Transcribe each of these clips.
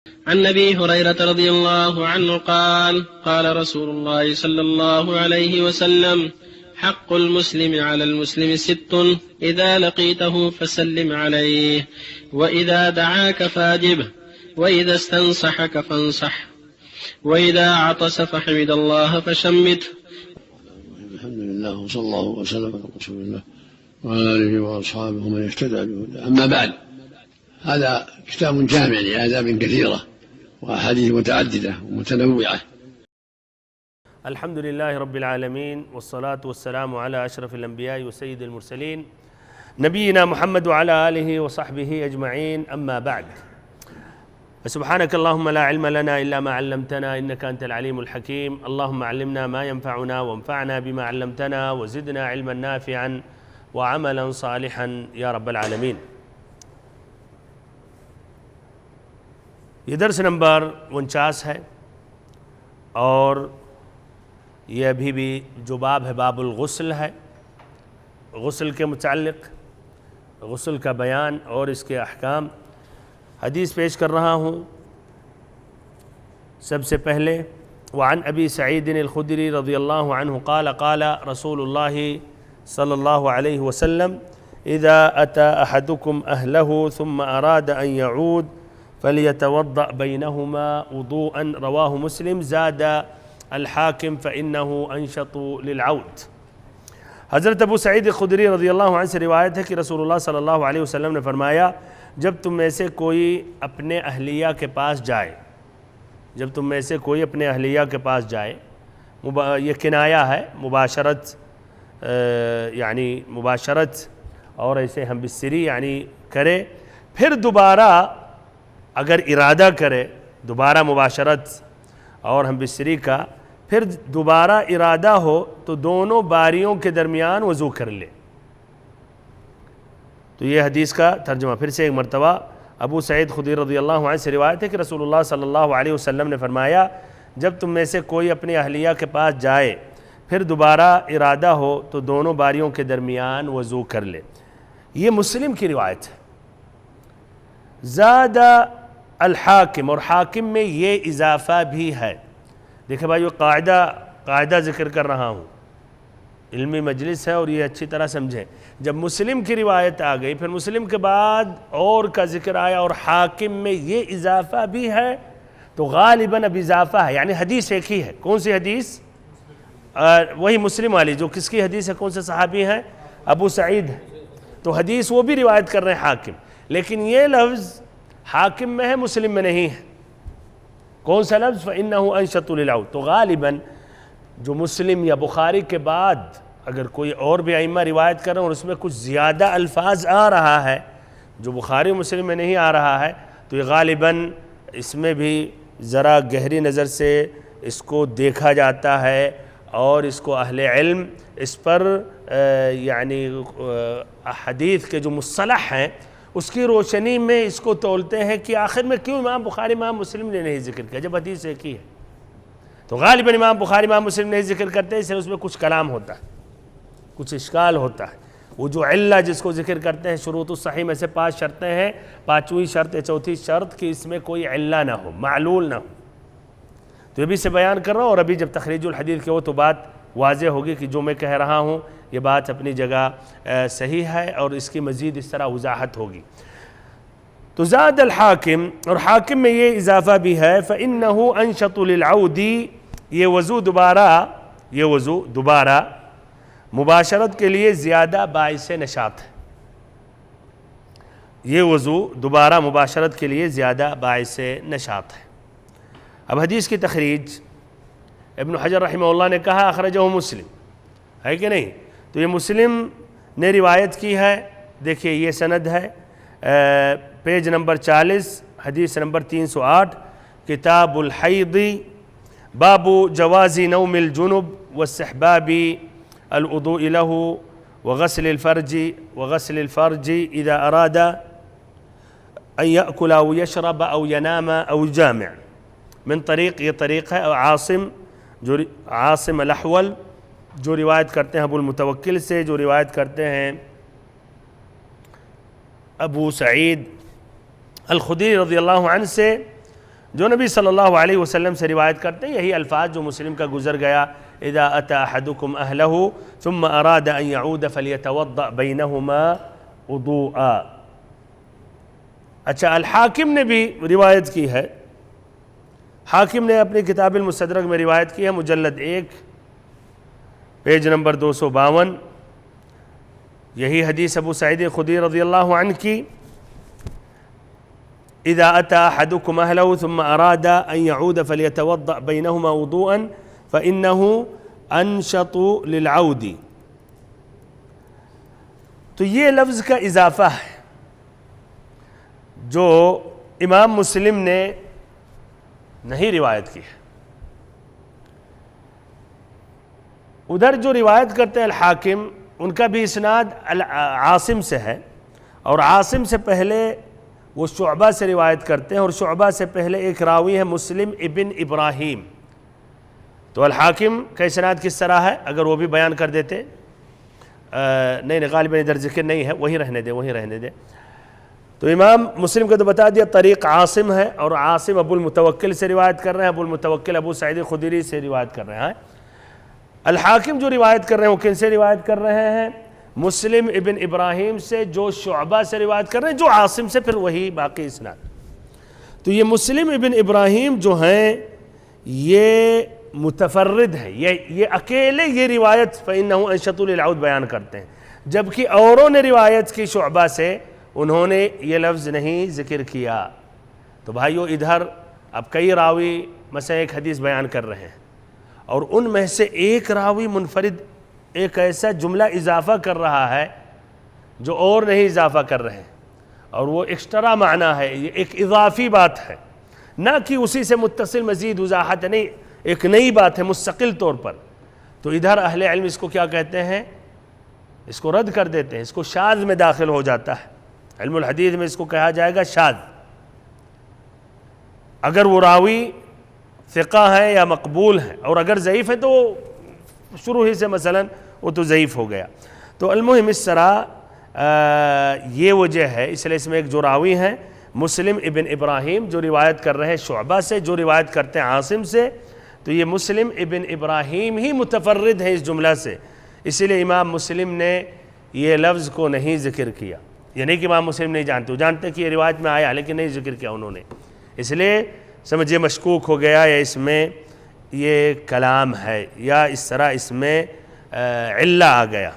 عن أبي هريرة رضي الله عنه قال قال رسول الله صلى الله عليه وسلم: حق المسلم على المسلم 6: إذا لقيته فسلم عليه، وإذا دعاك فأجبه، وإذا استنصحك فانصح، وإذا عطس فحمد الله فشمته. الحمد لله وصلى الله وسلم على رسول الله وعلى آله وأصحابه ومن اهتدى بهداه. أما بعد، هذا كتاب جامع لآداب كثيرة وأحاديث متعددة ومتنوعة. الحمد لله رب العالمين، والصلاة والسلام على أشرف الأنبياء وسيد المرسلين نبينا محمد وعلى آله وصحبه أجمعين. أما بعد، فسبحانك اللهم لا علم لنا إلا ما علمتنا إنك أنت العليم الحكيم. اللهم علمنا ما ينفعنا وانفعنا بما علمتنا وزدنا علما نافعا وعملا صالحا يا رب العالمين. یہ درس نمبر 49 ہے، اور یہ ابھی بھی جو باب ہے باب الغسل ہے، غسل کے متعلق غسل کا بیان اور اس کے احکام. حدیث پیش کر رہا ہوں. سب سے پہلے وعن ابی سعید الخدری رضی اللہ عنہ قال قال رسول اللہ صلی اللہ علیہ وسلم: اذا اتى احدكم اهله ثم اراد ان يعود فليتوضأ بينهما وضوءا. رواه مسلم. زاد الحاکم فإنه انشط للعود. حضرت ابو سعید خدری رضی اللہ عنہ سے روایت ہے کہ رسول اللہ صلی اللہ علیہ وسلم نے فرمایا: جب تم میں سے کوئی اپنے اہلیہ کے پاس جائے، یہ کنایہ ہے مباشرت، یعنی مباشرت اور ایسے ہم بستری یعنی کرے، پھر دوبارہ اگر ارادہ کرے دوبارہ مباشرت اور ہم بستری کا، پھر دوبارہ ارادہ ہو تو دونوں باریوں کے درمیان وضو کر لے. تو یہ حدیث کا ترجمہ پھر سے ایک مرتبہ. ابو سعید خدری رضی اللہ عنہ سے روایت ہے کہ رسول اللہ صلی اللہ علیہ وسلم نے فرمایا: جب تم میں سے کوئی اپنی اہلیہ کے پاس جائے پھر دوبارہ ارادہ ہو تو دونوں باریوں کے درمیان وضو کر لے. یہ مسلم کی روایت ہے. زاد الحاکم، اور حاکم میں یہ اضافہ بھی ہے. دیکھیں بھائی، وہ قاعدہ ذکر کر رہا ہوں، علمی مجلس ہے اور یہ اچھی طرح سمجھیں. جب مسلم کی روایت آ گئی، پھر مسلم کے بعد اور کا ذکر آیا اور حاکم میں یہ اضافہ بھی ہے، تو غالباً اب اضافہ ہے، یعنی حدیث ایک ہی ہے. کون سی حدیث؟ وہی مسلم والی. جو کس کی حدیث ہے؟ کون سے صحابی ہیں؟ ابو سعید. تو حدیث وہ بھی روایت کر رہے ہیں حاکم، لیکن یہ لفظ حاکم میں ہے، مسلم میں نہیں ہے. کون سا لفظ؟ فَإِنَّهُ أَنشَطُ لِلْعَوْدِ. تو غالباً جو مسلم یا بخاری کے بعد اگر کوئی اور بھی ائمہ روایت کر رہے ہیں اور اس میں کچھ زیادہ الفاظ آ رہا ہے جو بخاری مسلم میں نہیں آ رہا ہے، تو یہ غالباً اس میں بھی ذرا گہری نظر سے اس کو دیکھا جاتا ہے، اور اس کو اہل علم اس پر یعنی حدیث کے جو مصطلح ہیں اس کی روشنی میں اس کو تولتے ہیں کہ آخر میں کیوں امام بخاری امام مسلم نے نہیں ذکر کیا جب حدیث ایک ہی ہے. تو غالباً امام بخاری امام مسلم نہیں ذکر کرتے، اس لیے اس میں کچھ کلام ہوتا ہے، کچھ اشکال ہوتا ہے. وہ جو علہ جس کو ذکر کرتے ہیں، شروط الصحیح میں سے 5 شرطیں ہیں، 5ویں شرط یا 4تھی شرط کہ اس میں کوئی علہ نہ ہو، معلول نہ ہو. تو یہ بھی سے بیان کر رہا ہوں، اور ابھی جب تخریج الحدیث کے ہو تو بات واضح ہوگی کہ جو میں کہہ رہا ہوں یہ بات اپنی جگہ صحیح ہے، اور اس کی مزید اس طرح وضاحت ہوگی. تو زاد الحاکم، اور حاکم میں یہ اضافہ بھی ہے فَإِنَّهُ أَنشَطُ لِلْعَوْدِ. یہ وضو دوبارہ مباشرت کے لیے زیادہ باعث نشاط ہے. یہ وضو دوبارہ مباشرت کے لیے زیادہ باعث نشاط ہے. اب حدیث کی تخریج ابن حجر رحمہ اللہ نے کہا اخرجہ مسلم، ہے کہ نہیں؟ تو یہ مسلم نے روایت کی ہے. دیکھیے یہ سند ہے، پیج نمبر 40، حدیث نمبر 308، کتاب الحیض، باب جواز نوم الجنب واستحباب الوضوء له وغسل الفرج اذا اراد ان يأكل او يشرب او ينام او يجامع. من طریق، یہ طریق ہے عاصم الاحول جو روایت کرتے ہیں ابو المتوکل سے، جو روایت کرتے ہیں ابو سعید الخدری رضی اللہ عنہ سے، جو نبی صلی اللہ علیہ وسلم سے روایت کرتے ہیں یہی الفاظ جو مسلم کا گزر گیا، اذا اتى احدكم اهله ثم اراد ان يعود فليتوضأ بينهما وضوءا۔ اچھا، الحاکم نے بھی روایت کی ہے، حاکم نے اپنی کتاب المستدرک میں روایت کی ہے، مجلد 1 پیج نمبر 252، یہی حدیث ابو سعید خدری رضی اللہ عنہ کی، اذا اتى احدكم اهله ثم اراد ان يعود فليتوضأ بينهما وضوءا فانه انشط للعود۔ تو یہ لفظ کا اضافہ ہے جو امام مسلم نے نہیں روایت کی ہے۔ ادھر جو روایت کرتے ہیں الحاکم، ان کا بھی اسناد عاصم سے ہے، اور عاصم سے پہلے وہ شعبہ سے روایت کرتے ہیں، اور شعبہ سے پہلے ایک راوی ہے مسلم ابن ابراہیم۔ تو الحاکم کا اسناد کس طرح ہے اگر وہ بھی بیان کر دیتے؟ نہیں غالباً ادھر ذکر نہیں ہے، وہی رہنے دے۔ تو امام مسلم کو تو بتا دیا طریق عاصم ہے، اور عاصم ابو المتوکل سے روایت کر رہے ہیں، ابو المتوکل ابو سعید خدری سے روایت کر رہے ہیں۔ الحاکم جو روایت کر رہے ہیں وہ کن سے روایت کر رہے ہیں؟ مسلم ابن ابراہیم سے، جو شعبہ سے روایت کر رہے ہیں، جو عاصم سے پھر وہی باقی اسناد۔ تو یہ مسلم ابن ابراہیم جو ہیں یہ متفرد ہیں، یہ اکیلے یہ روایت فَإِنَّهُ أَنشَطُ لِلْعَوْدِ بیان کرتے ہیں، جبکہ اوروں نے روایت کی شعبہ سے، انہوں نے یہ لفظ نہیں ذکر کیا۔ تو بھائیو ادھر اب کئی راوی مثلا ایک حدیث بیان کر رہے ہیں، اور ان میں سے ایک راوی منفرد ایک ایسا جملہ اضافہ کر رہا ہے جو اور نہیں اضافہ کر رہے ہیں، اور وہ ایکسٹرا معنی ہے، یہ ایک اضافی بات ہے، نہ کہ اسی سے متصل مزید وضاحت نہیں، ایک نئی بات ہے مستقل طور پر۔ تو ادھر اہل علم اس کو کیا کہتے ہیں؟ اس کو رد کر دیتے ہیں، اس کو شاذ میں داخل ہو جاتا ہے، علم الحدیث میں اس کو کہا جائے گا شاذ۔ اگر وہ راوی ثقہ ہے یا مقبول ہے، اور اگر ضعیف ہے تو شروع ہی سے مثلا وہ تو ضعیف ہو گیا۔ تو المہم اس طرح یہ وجہ ہے، اس لیے اس میں ایک جو راوی ہیں مسلم ابن ابراہیم جو روایت کر رہے ہیں شعبہ سے، جو روایت کرتے ہیں عاصم سے، تو یہ مسلم ابن ابراہیم ہی متفرد ہے اس جملہ سے، اسی لیے امام مسلم نے یہ لفظ کو نہیں ذکر کیا۔ یہ نہیں کہ امام مسلم نہیں جانتے، وہ جانتے کہ یہ روایت میں آیا لیکن نہیں ذکر کیا انہوں نے، اس لیے سمجھے مشکوک ہو گیا، یا اس میں یہ کلام ہے، یا اس طرح اس میں علہ آ گیا۔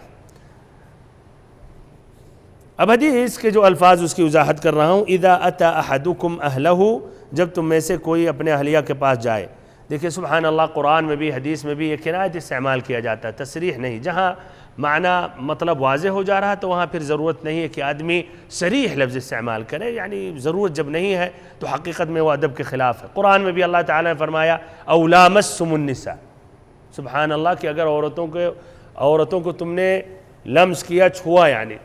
اب حدیث کے جو الفاظ اس کی وضاحت کر رہا ہوں، اذا اتی احدکم اہلہ، جب تم میں سے کوئی اپنے اہلیہ کے پاس جائے۔ دیکھیں سبحان اللہ، قرآن میں بھی حدیث میں بھی یہ کنایت استعمال کیا جاتا ہے، تصریح نہیں۔ جہاں معنی مطلب واضح ہو جا رہا تو وہاں پھر ضرورت نہیں ہے کہ آدمی صریح لفظ استعمال کرے، یعنی ضرورت جب نہیں ہے تو حقیقت میں وہ ادب کے خلاف ہے۔ قرآن میں بھی اللہ تعالیٰ نے فرمایا او لامستم النساء، سبحان اللہ، کہ اگر عورتوں کو تم نے لمس کیا، چھوا، یعنی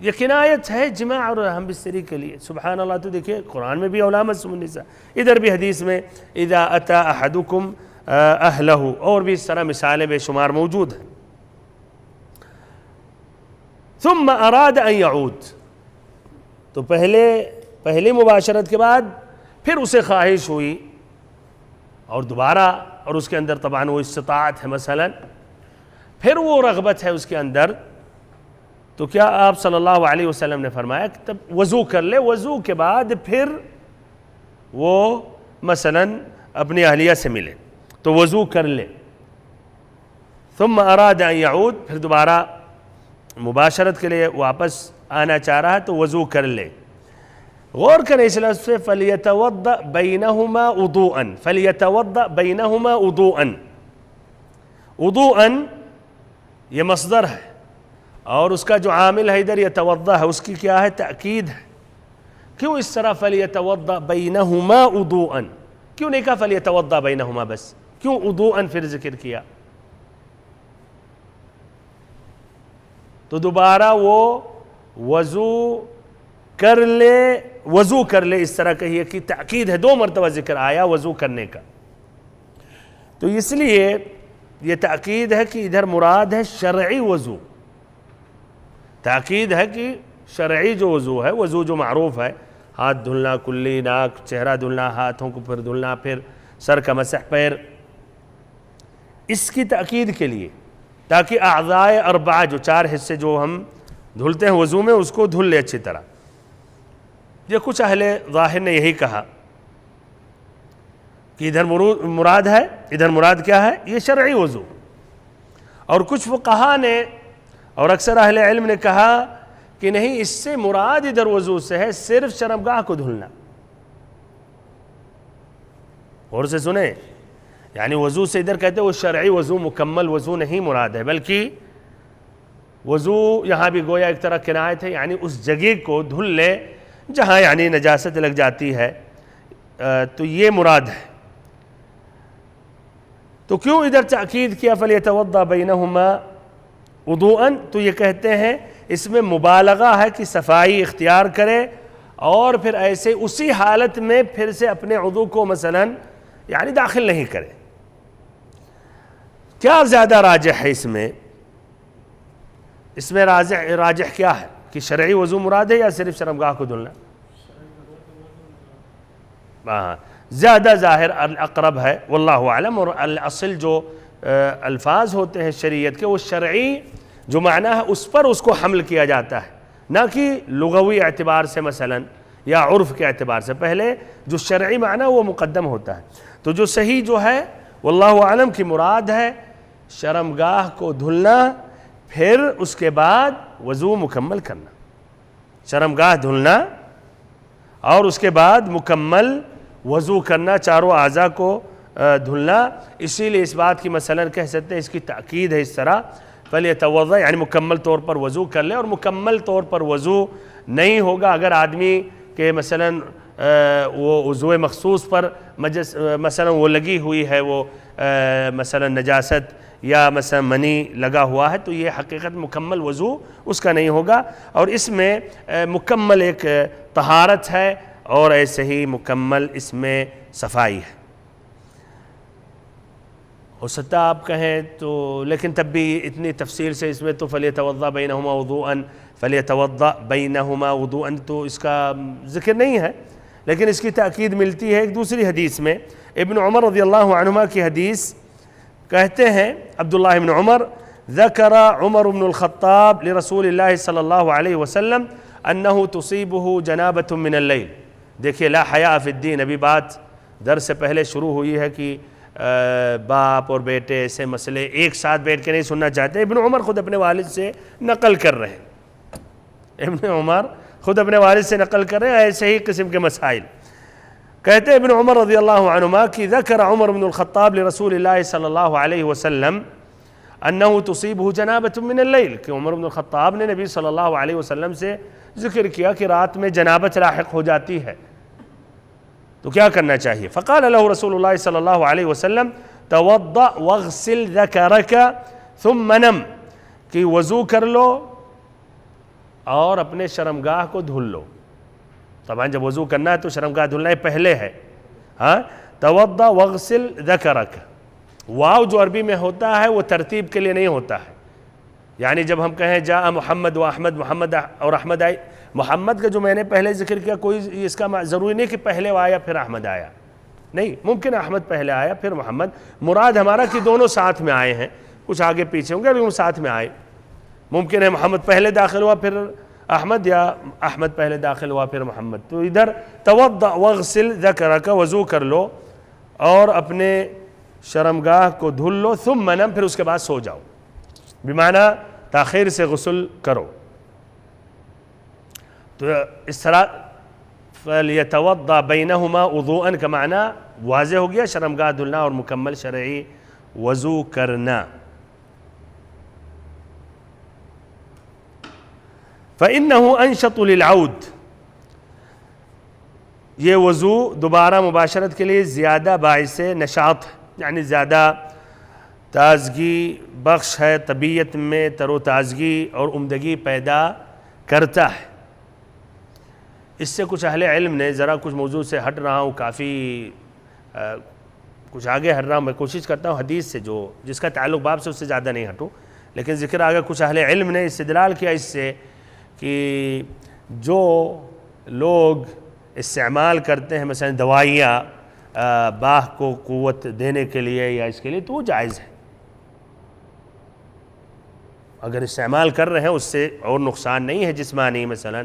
یہ کنایت ہے جماع اور ہم بستری کے لیے، سبحان اللہ۔ تو دیکھیں قرآن میں بھی او لامستم النساء، ادھر بھی حدیث میں اذا اتی احدکم اہلہ، اور بھی اس طرح مثالیں بے شمار موجود ہیں۔ ثم اراد ان یعود، تو پہلی مباشرت کے بعد پھر اسے خواہش ہوئی اور دوبارہ، اور اس کے اندر طبعاً وہ استطاعت ہے مثلا، پھر وہ رغبت ہے اس کے اندر، تو کیا آپ صلی اللہ علیہ وسلم نے فرمایا کہ تب وضو کر لے، وضو کے بعد پھر وہ مثلا اپنی اہلیہ سے ملے، تو وضو کر لے۔ ثم اراد ان یعود، پھر دوبارہ مباشرت کے لیے واپس آنا چاہ رہا ہے تو وضو کر لے۔ غور کریں اس لفظ سے، فَلْيَتَوَضَّأْ بَيْنَهُمَا وُضُوءًا، فَلْيَتَوَضَّأْ بَيْنَهُمَا وُضُوءًا، وضوءًا یہ مصدر ہے، اور اس کا جو عامل ہے ادھر یتوضا ہے، اس کی کیا ہے؟ تأکید ہے۔ کیوں اس طرح فَلْيَتَوَضَّأْ بَيْنَهُمَا وُضُوءًا؟ کیوں نہیں کہا فَلْيَتَوَضَّأْ بَيْنَهُمَا بس؟ کیوں وضوءًا پھر ذکر کیا؟ تو دوبارہ وہ وضو کر لے اس طرح کہیے کہ تأکید ہے، 2 مرتبہ ذکر آیا وضو کرنے کا، تو اس لیے یہ تأکید ہے کہ ادھر مراد ہے شرعی وضو، تأکید ہے کہ شرعی جو وضو ہے، وضو جو معروف ہے ہاتھ دھلنا کلی، ناک، چہرہ دھلنا، ہاتھوں کو پھر دھلنا، پھر سر کا مسح، پیر، اس کی تأکید کے لیے تاکہ اعضائے اربعہ جو 4 حصے جو ہم دھلتے ہیں وضو میں اس کو دھل لے اچھی طرح۔ یہ کچھ اہل ظاہر نے یہی کہا کہ ادھر مراد ہے، ادھر مراد کیا ہے؟ یہ شرعی وضو، اور کچھ فقہا نے اور اکثر اہل علم نے کہا کہ نہیں، اس سے مراد ادھر وضو سے ہے صرف شرمگاہ کو دھلنا۔ اور سے سنیں، یعنی وضو سے ادھر کہتے ہیں وہ شرعی وضو، مکمل وضو نہیں مراد ہے، بلکہ وضو یہاں بھی گویا ایک طرح کنایت ہے، یعنی اس جگہ کو دھل لے جہاں یعنی نجاست لگ جاتی ہے، تو یہ مراد ہے۔ تو کیوں ادھر تاکید کیا فَلْيَتَوَضَّأْ بَيْنَهُمَا وُضُوءً؟ تو یہ کہتے ہیں اس میں مبالغہ ہے کہ صفائی اختیار کرے اور پھر ایسے اسی حالت میں پھر سے اپنے عضو کو مثلاً یعنی داخل نہیں کرے۔ کیا زیادہ راجح ہے اس میں راجح کیا ہے کہ شرعی وضو مراد ہے یا صرف شرمگاہ کو دھلنا؟ زیادہ ظاہر الاقرب ہے واللہ اعلم، اور الاصل جو الفاظ ہوتے ہیں شریعت کے وہ شرعی جو معنی ہے اس پر اس کو حمل کیا جاتا ہے، نہ کہ لغوی اعتبار سے مثلاً یا عرف کے اعتبار سے، پہلے جو شرعی معنی وہ مقدم ہوتا ہے۔ تو جو صحیح جو ہے واللہ اعلم کی مراد ہے شرمگاہ کو دھلنا، پھر اس کے بعد وضو مکمل کرنا، شرمگاہ دھلنا اور اس کے بعد مکمل وضو کرنا، چاروں اعضاء کو دھلنا۔ اسی لیے اس بات کی مثلاً کہہ سکتے ہیں، اس کی تاکید ہے اس طرح فَلْيَتَوَضَّأْ، یعنی مکمل طور پر وضو کر لے، اور مکمل طور پر وضو نہیں ہوگا اگر آدمی کے مثلاً وہ وضو مخصوص پر مثلاً وہ لگی ہوئی ہے، وہ مثلاً نجاست یا مثلا منی لگا ہوا ہے، تو یہ حقیقت مکمل وضو اس کا نہیں ہوگا، اور اس میں مکمل ایک طہارت ہے اور ایسے ہی مکمل اس میں صفائی ہے۔ ہو سکتا آپ کہیں تو لیکن تب بھی اتنی تفصیل سے اس میں تو فَلْيَتَوَضَّأْ بَيْنَهُمَا وُضُوءً فَلْيَتَوَضَّأْ بَيْنَهُمَا وُضُوءً تو اس کا ذکر نہیں ہے، لیکن اس کی تاکید ملتی ہے ایک دوسری حدیث میں۔ ابن عمر رضی اللہ عنہما کی حدیث کہتے ہیں، عبداللہ ابن عمر ذکر عمر بن الخطاب لرسول اللہ صلی اللہ علیہ وسلم انہ تصیبہ جنابۃ من اللیل۔ دیکھیے لا حیاء فی الدین، ابھی بات درس سے پہلے شروع ہوئی ہے کہ باپ اور بیٹے ایسے مسئلے ایک ساتھ بیٹھ کے نہیں سننا چاہتے۔ ابن عمر خود اپنے والد سے نقل کر رہے ہیں، ابن عمر خود اپنے والد سے نقل کر رہے ہیں ایسے ہی قسم کے مسائل۔ کہتے ہیں ابن عمر رضی اللہ عنہما کہ ذکر عمر بن الخطاب لرسول اللہ صلی اللہ علیہ وسلم انہ تصیبہ جنابۃ من اللیل، کہ عمر بن الخطاب نے نبی صلی اللہ علیہ وسلم سے ذکر کیا کہ رات میں جنابت لاحق ہو جاتی ہے تو کیا کرنا چاہیے؟ فقال له رسول اللہ صلی اللہ علیہ وسلم توضأ واغسل ذکرک ثم نم، کہ وضو کر لو اور اپنے شرمگاہ کو دھل لو۔ طبعا جب وضو کرنا ہے تو شرمگاہ دھلنا ہی پہلے ہے، ہاں توضأ واغسل ذکرک، واو جو عربی میں ہوتا ہے وہ ترتیب کے لیے نہیں ہوتا ہے، یعنی جب ہم کہیں جاء محمد و احمد، محمد اور احمد آئے، محمد کا جو میں نے پہلے ذکر کیا کوئی اس کا ضروری نہیں کہ پہلے وہ آیا پھر احمد آیا، نہیں، ممکن احمد پہلے آیا پھر محمد، مراد ہمارا کہ دونوں ساتھ میں آئے ہیں، کچھ آگے پیچھے ہوں گے ابھی ہم ساتھ میں آئے، ممکن ہے محمد پہلے داخل ہوا پھر احمد، یا احمد پہلے داخل ہوا پھر محمد۔ تو ادھر توضأ واغسل ذکرک، وضو کر لو اور اپنے شرمگاہ کو دھل لو، ثم نم، پھر اس کے بعد سو جاؤ، بمعنی تاخیر سے غسل کرو۔ تو اس طرح فَلْيَتَوَضَّأْ بَيْنَهُمَا وُضُوءً کا معنی واضح ہو گیا، شرمگاہ دھلنا اور مکمل شرعی وضو کرنا۔ فَإِنَّهُ أَنشَطُ لِلْعَوْدِ، یہ وضو دوبارہ مباشرت کے لیے زیادہ باعث نشاط، یعنی زیادہ تازگی بخش ہے، طبیعت میں تر و تازگی اور عمدگی پیدا کرتا ہے۔ اس سے کچھ اہل علم نے، ذرا کچھ موضوع سے ہٹ رہا ہوں، کافی کچھ آگے ہٹ رہا ہوں، میں کوشش کرتا ہوں حدیث سے جو جس کا تعلق باب سے اس سے زیادہ نہیں ہٹوں، لیکن ذکر آگے کچھ اہل علم نے استدلال کیا اس سے کہ جو لوگ استعمال کرتے ہیں مثلا دوائیاں باہ کو قوت دینے کے لیے یا اس کے لیے تو وہ جائز ہے. اگر استعمال کر رہے ہیں اس سے اور نقصان نہیں ہے جسمانی مثلا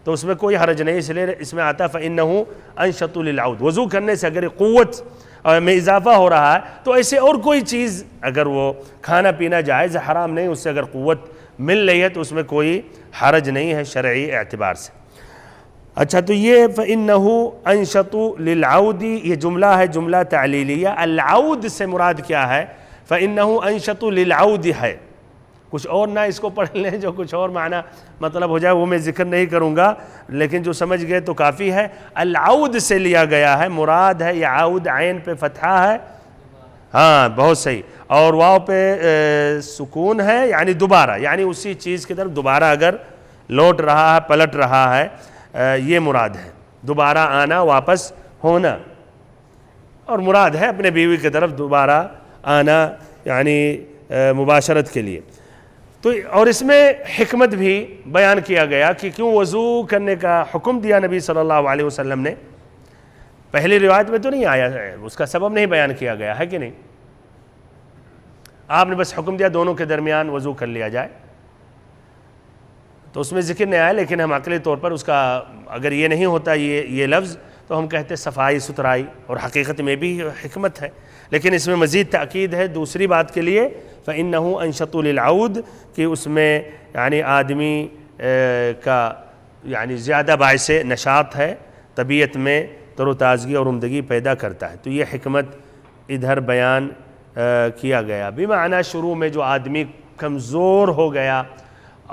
تو اس میں کوئی حرج نہیں. اس لیے اس میں آتا فإنه أنشط للعود. وضو کرنے سے اگر قوت میں اضافہ ہو رہا ہے تو ایسے اور کوئی چیز اگر وہ کھانا پینا جائز حرام نہیں, اس سے اگر قوت مل رہی ہے تو اس میں کوئی حرج نہیں ہے شرعی اعتبار سے. اچھا تو یہ فإنه أنشط للعود یہ جملہ ہے جملہ تعلیلیہ. العود سے مراد کیا ہے؟ فإنه أنشط للعود ہے. کچھ اور نہ اس کو پڑھ لیں جو کچھ اور معنی مطلب ہو جائے وہ میں ذکر نہیں کروں گا, لیکن جو سمجھ گئے تو کافی ہے. العود سے لیا گیا ہے, مراد ہے یہ عود عین پہ فتحہ ہے, ہاں بہت صحیح, اور واو پہ سکون ہے یعنی دوبارہ, یعنی اسی چیز کی طرف دوبارہ اگر لوٹ رہا ہے پلٹ رہا ہے یہ مراد ہے, دوبارہ آنا واپس ہونا. اور مراد ہے اپنے بیوی کی طرف دوبارہ آنا یعنی مباشرت کے لیے. تو اور اس میں حکمت بھی بیان کیا گیا کہ کیوں وضو کرنے کا حکم دیا نبی صلی اللہ علیہ وسلم نے. پہلی روایت میں تو نہیں آیا ہے, اس کا سبب نہیں بیان کیا گیا ہے کہ نہیں, آپ نے بس حکم دیا دونوں کے درمیان وضو کر لیا جائے, تو اس میں ذکر نہیں آیا. لیکن ہم عقلی طور پر اس کا اگر یہ نہیں ہوتا یہ لفظ تو ہم کہتے صفائی ستھرائی, اور حقیقت میں بھی حکمت ہے. لیکن اس میں مزید تاکید ہے دوسری بات کے لیے فإنه أنشط للعود کہ اس میں یعنی آدمی کا یعنی زیادہ باعث نشاط ہے, طبیعت میں تر و تازگی اور عمدگی پیدا کرتا ہے. تو یہ حکمت ادھر بیان کیا گیا. بمعنی شروع میں جو آدمی کمزور ہو گیا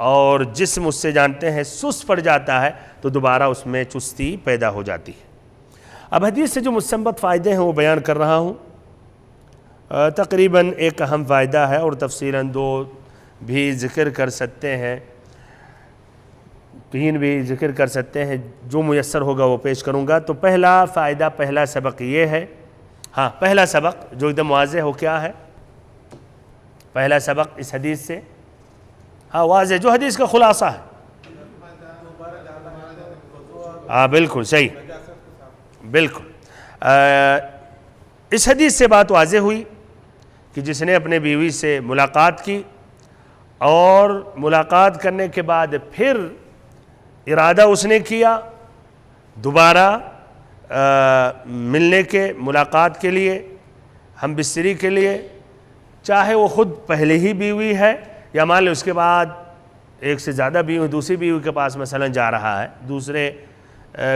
اور جسم اس سے جانتے ہیں سست پڑ جاتا ہے تو دوبارہ اس میں چستی پیدا ہو جاتی ہے. اب حدیث سے جو مستنبط فائدے ہیں وہ بیان کر رہا ہوں. تقریباً ایک اہم فائدہ ہے اور تفصیلاً دو بھی ذکر کر سکتے ہیں, تین بھی ذکر کر سکتے ہیں, جو میسر ہوگا وہ پیش کروں گا. تو پہلا فائدہ پہلا سبق یہ ہے, ہاں پہلا سبق جو ایک دم واضح ہو کیا ہے پہلا سبق اس حدیث سے, ہاں واضح جو حدیث کا خلاصہ ہے. ہاں بالکل صحیح, بالکل. اس حدیث سے بات واضح ہوئی کہ جس نے اپنے بیوی سے ملاقات کی اور ملاقات کرنے کے بعد پھر ارادہ اس نے کیا دوبارہ ملنے کے ملاقات کے لیے ہم بستری کے لیے, چاہے وہ خود پہلے ہی بیوی ہے یا مان لیں اس کے بعد ایک سے زیادہ بیوی دوسری بیوی کے پاس مثلا جا رہا ہے دوسرے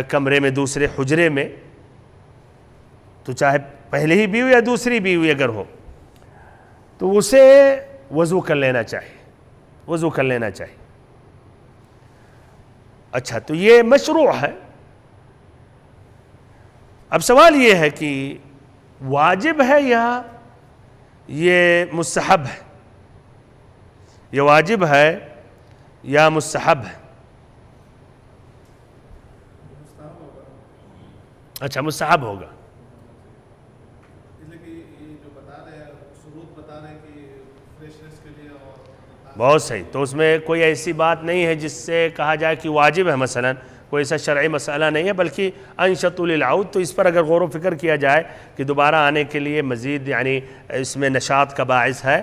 کمرے میں دوسرے حجرے میں, تو چاہے پہلے ہی بیوی یا دوسری بیوی اگر ہو تو اسے وضو کر لینا چاہیے, وضو کر لینا چاہیے. اچھا تو یہ مشروع ہے. اب سوال یہ ہے کہ واجب ہے یا یہ مستحب ہے, یہ واجب ہے یا مستحب ہے؟ اچھا مستحب ہوگا. بہت صحیح. تو اس میں کوئی ایسی بات نہیں ہے جس سے کہا جائے کہ واجب ہے, مثلا کوئی ایسا شرعی مسئلہ نہیں ہے, بلکہ انشط للعود. تو اس پر اگر غور و فکر کیا جائے کہ دوبارہ آنے کے لیے مزید یعنی اس میں نشاط کا باعث ہے,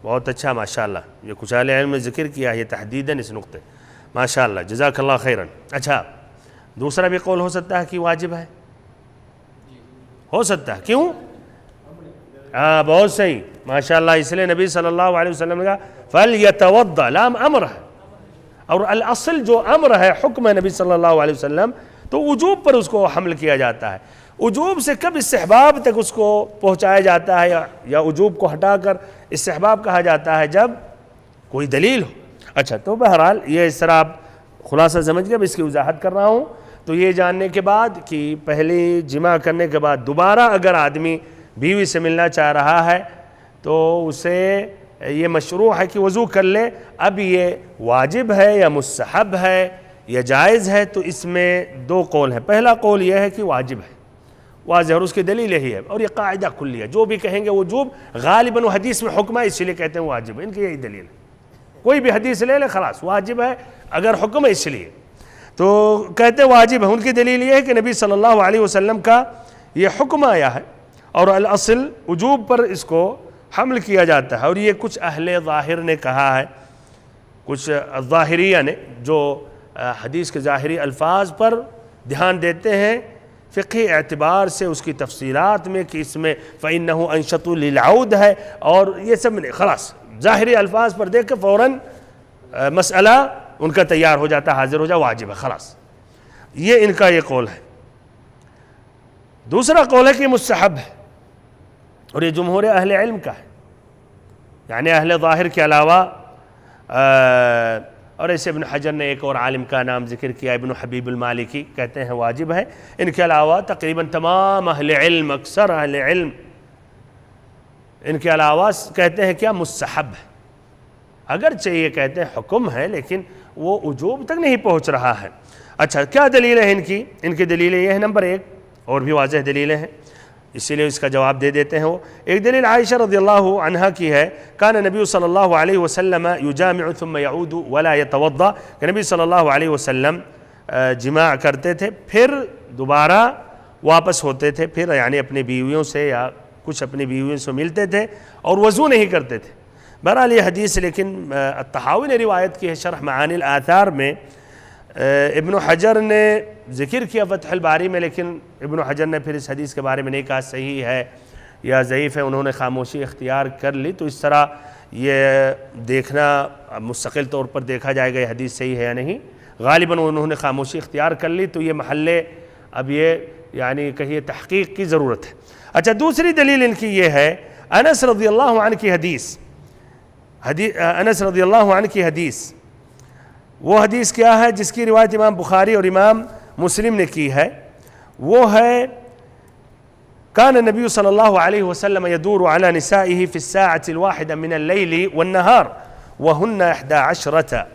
بہت اچھا ماشاءاللہ. یہ کچھ اہل علم نے ذکر کیا ہے تحدیداً اس نقطے, ماشاءاللہ جزاک اللہ خیراً. اچھا دوسرا بھی قول ہو سکتا ہے کہ واجب ہے, ہو سکتا ہے, کیوں؟ ہاں بہت صحیح ماشاءاللہ. اس لیے نبی صلی اللہ علیہ وسلم نے کہا فَلْيَتَوَضَّ, لام امر ہے, اور الاصل جو امر ہے حکم ہے نبی صلی اللہ علیہ وسلم تو وجوب پر اس کو حمل کیا جاتا ہے. وجوب سے کب استحباب تک اس کو پہنچایا جاتا ہے یا وجوب کو ہٹا کر استحباب کہا جاتا ہے جب کوئی دلیل ہو. اچھا تو بہرحال یہ اس طرح آپ خلاصہ سمجھ گئے, اب اس کی وضاحت کر رہا ہوں. تو یہ جاننے کے بعد کہ پہلی جمع کرنے کے بعد دوبارہ اگر آدمی بیوی سے ملنا چاہ رہا ہے تو اسے یہ مشروع ہے کہ وضو کر لے. اب یہ واجب ہے یا مستحب ہے یا جائز ہے, تو اس میں دو قول ہیں. پہلا قول یہ ہے کہ واجب ہے, واضح, اور اس کی دلیل یہی ہے, اور یہ قاعدہ کلی ہے, جو بھی کہیں گے وجوب غالباً وہ حدیث میں حکم ہے اس لیے کہتے ہیں واجب ہے, ان کی یہی دلیل ہے. کوئی بھی حدیث لے لے خلاص واجب ہے اگر حکم ہے اس لیے. تو کہتے واجب ہے. ان کی دلیل یہ ہے کہ نبی صلی اللہ علیہ وسلم کا یہ حکم آیا ہے اور الاصل وجوب پر اس کو حمل کیا جاتا ہے. اور یہ کچھ اہل ظاہر نے کہا ہے، کچھ ظاہریہ نے جو حدیث کے ظاہری الفاظ پر دھیان دیتے ہیں فقہی اعتبار سے اس کی تفصیلات میں کہ اس میں فَإِنَّهُ أَنشَطُ لِلْعَوْدِ ہے، اور یہ سب خلاص ظاہری الفاظ پر دیکھ کے فوراً مسئلہ ان کا تیار ہو جاتا، حاضر ہو جا، واجب ہے خلاص. یہ ان کا یہ قول ہے. دوسرا قول ہے کہ مستحب ہے، اور یہ جمہور اہل علم کا ہے، یعنی اہل ظاہر کے علاوہ. اور ایسے ابن حجر نے ایک اور عالم کا نام ذکر کیا، ابن حبیب المالکی، کہتے ہیں واجب ہے. ان کے علاوہ تقریباً تمام اہل علم، اکثر اہل علم ان کے علاوہ کہتے ہیں کیا مستحب ہے. اگرچہ یہ کہتے ہیں حکم ہے لیکن وہ وجوب تک نہیں پہنچ رہا ہے. اچھا کیا دلیل ہے ان کی؟ ان کی دلیلیں یہ ہے، نمبر ایک، اور بھی واضح دلیلیں ہیں اسی لیے اس کا جواب دے دیتے ہیں. وہ ایک دلیل عائشہ رضی اللہ عنہا کی ہے، کان نبی صلی اللہ علیہ وسلم یجامع ثم یعود ولا یتوضا، کہ نبی صلی اللہ علیہ وسلم جماع کرتے تھے پھر دوبارہ واپس ہوتے تھے، پھر یعنی اپنی بیویوں سے یا کچھ اپنی بیویوں سے ملتے تھے اور وضو نہیں کرتے تھے. بہرحال یہ حدیث لیکن الطحاوی نے روایت کی ہے شرح معانی الآثار میں. ابن حجر نے ذکر کیا فتح الباری میں، لیکن ابن حجر نے پھر اس حدیث کے بارے میں نہیں کہا صحیح ہے یا ضعیف ہے، انہوں نے خاموشی اختیار کر لی. تو اس طرح یہ دیکھنا مستقل طور پر دیکھا جائے گا یہ حدیث صحیح ہے یا نہیں. غالباً انہوں نے خاموشی اختیار کر لی، تو یہ محلے اب یہ یعنی کہیے تحقیق کی ضرورت ہے. اچھا دوسری دلیل ان کی یہ ہے، انس رضی اللہ عنہ کی حدیث. انس رضی اللہ عنہ کی حدیث، وہ حدیث کیا ہے جس کی روایت امام بخاری اور امام مسلم نے کی ہے؟ وہ ہے کان النبی صلی اللہ علیہ وسلم يدور على نسائه في الساعة الواحدة من الليل والنهار وهن 11،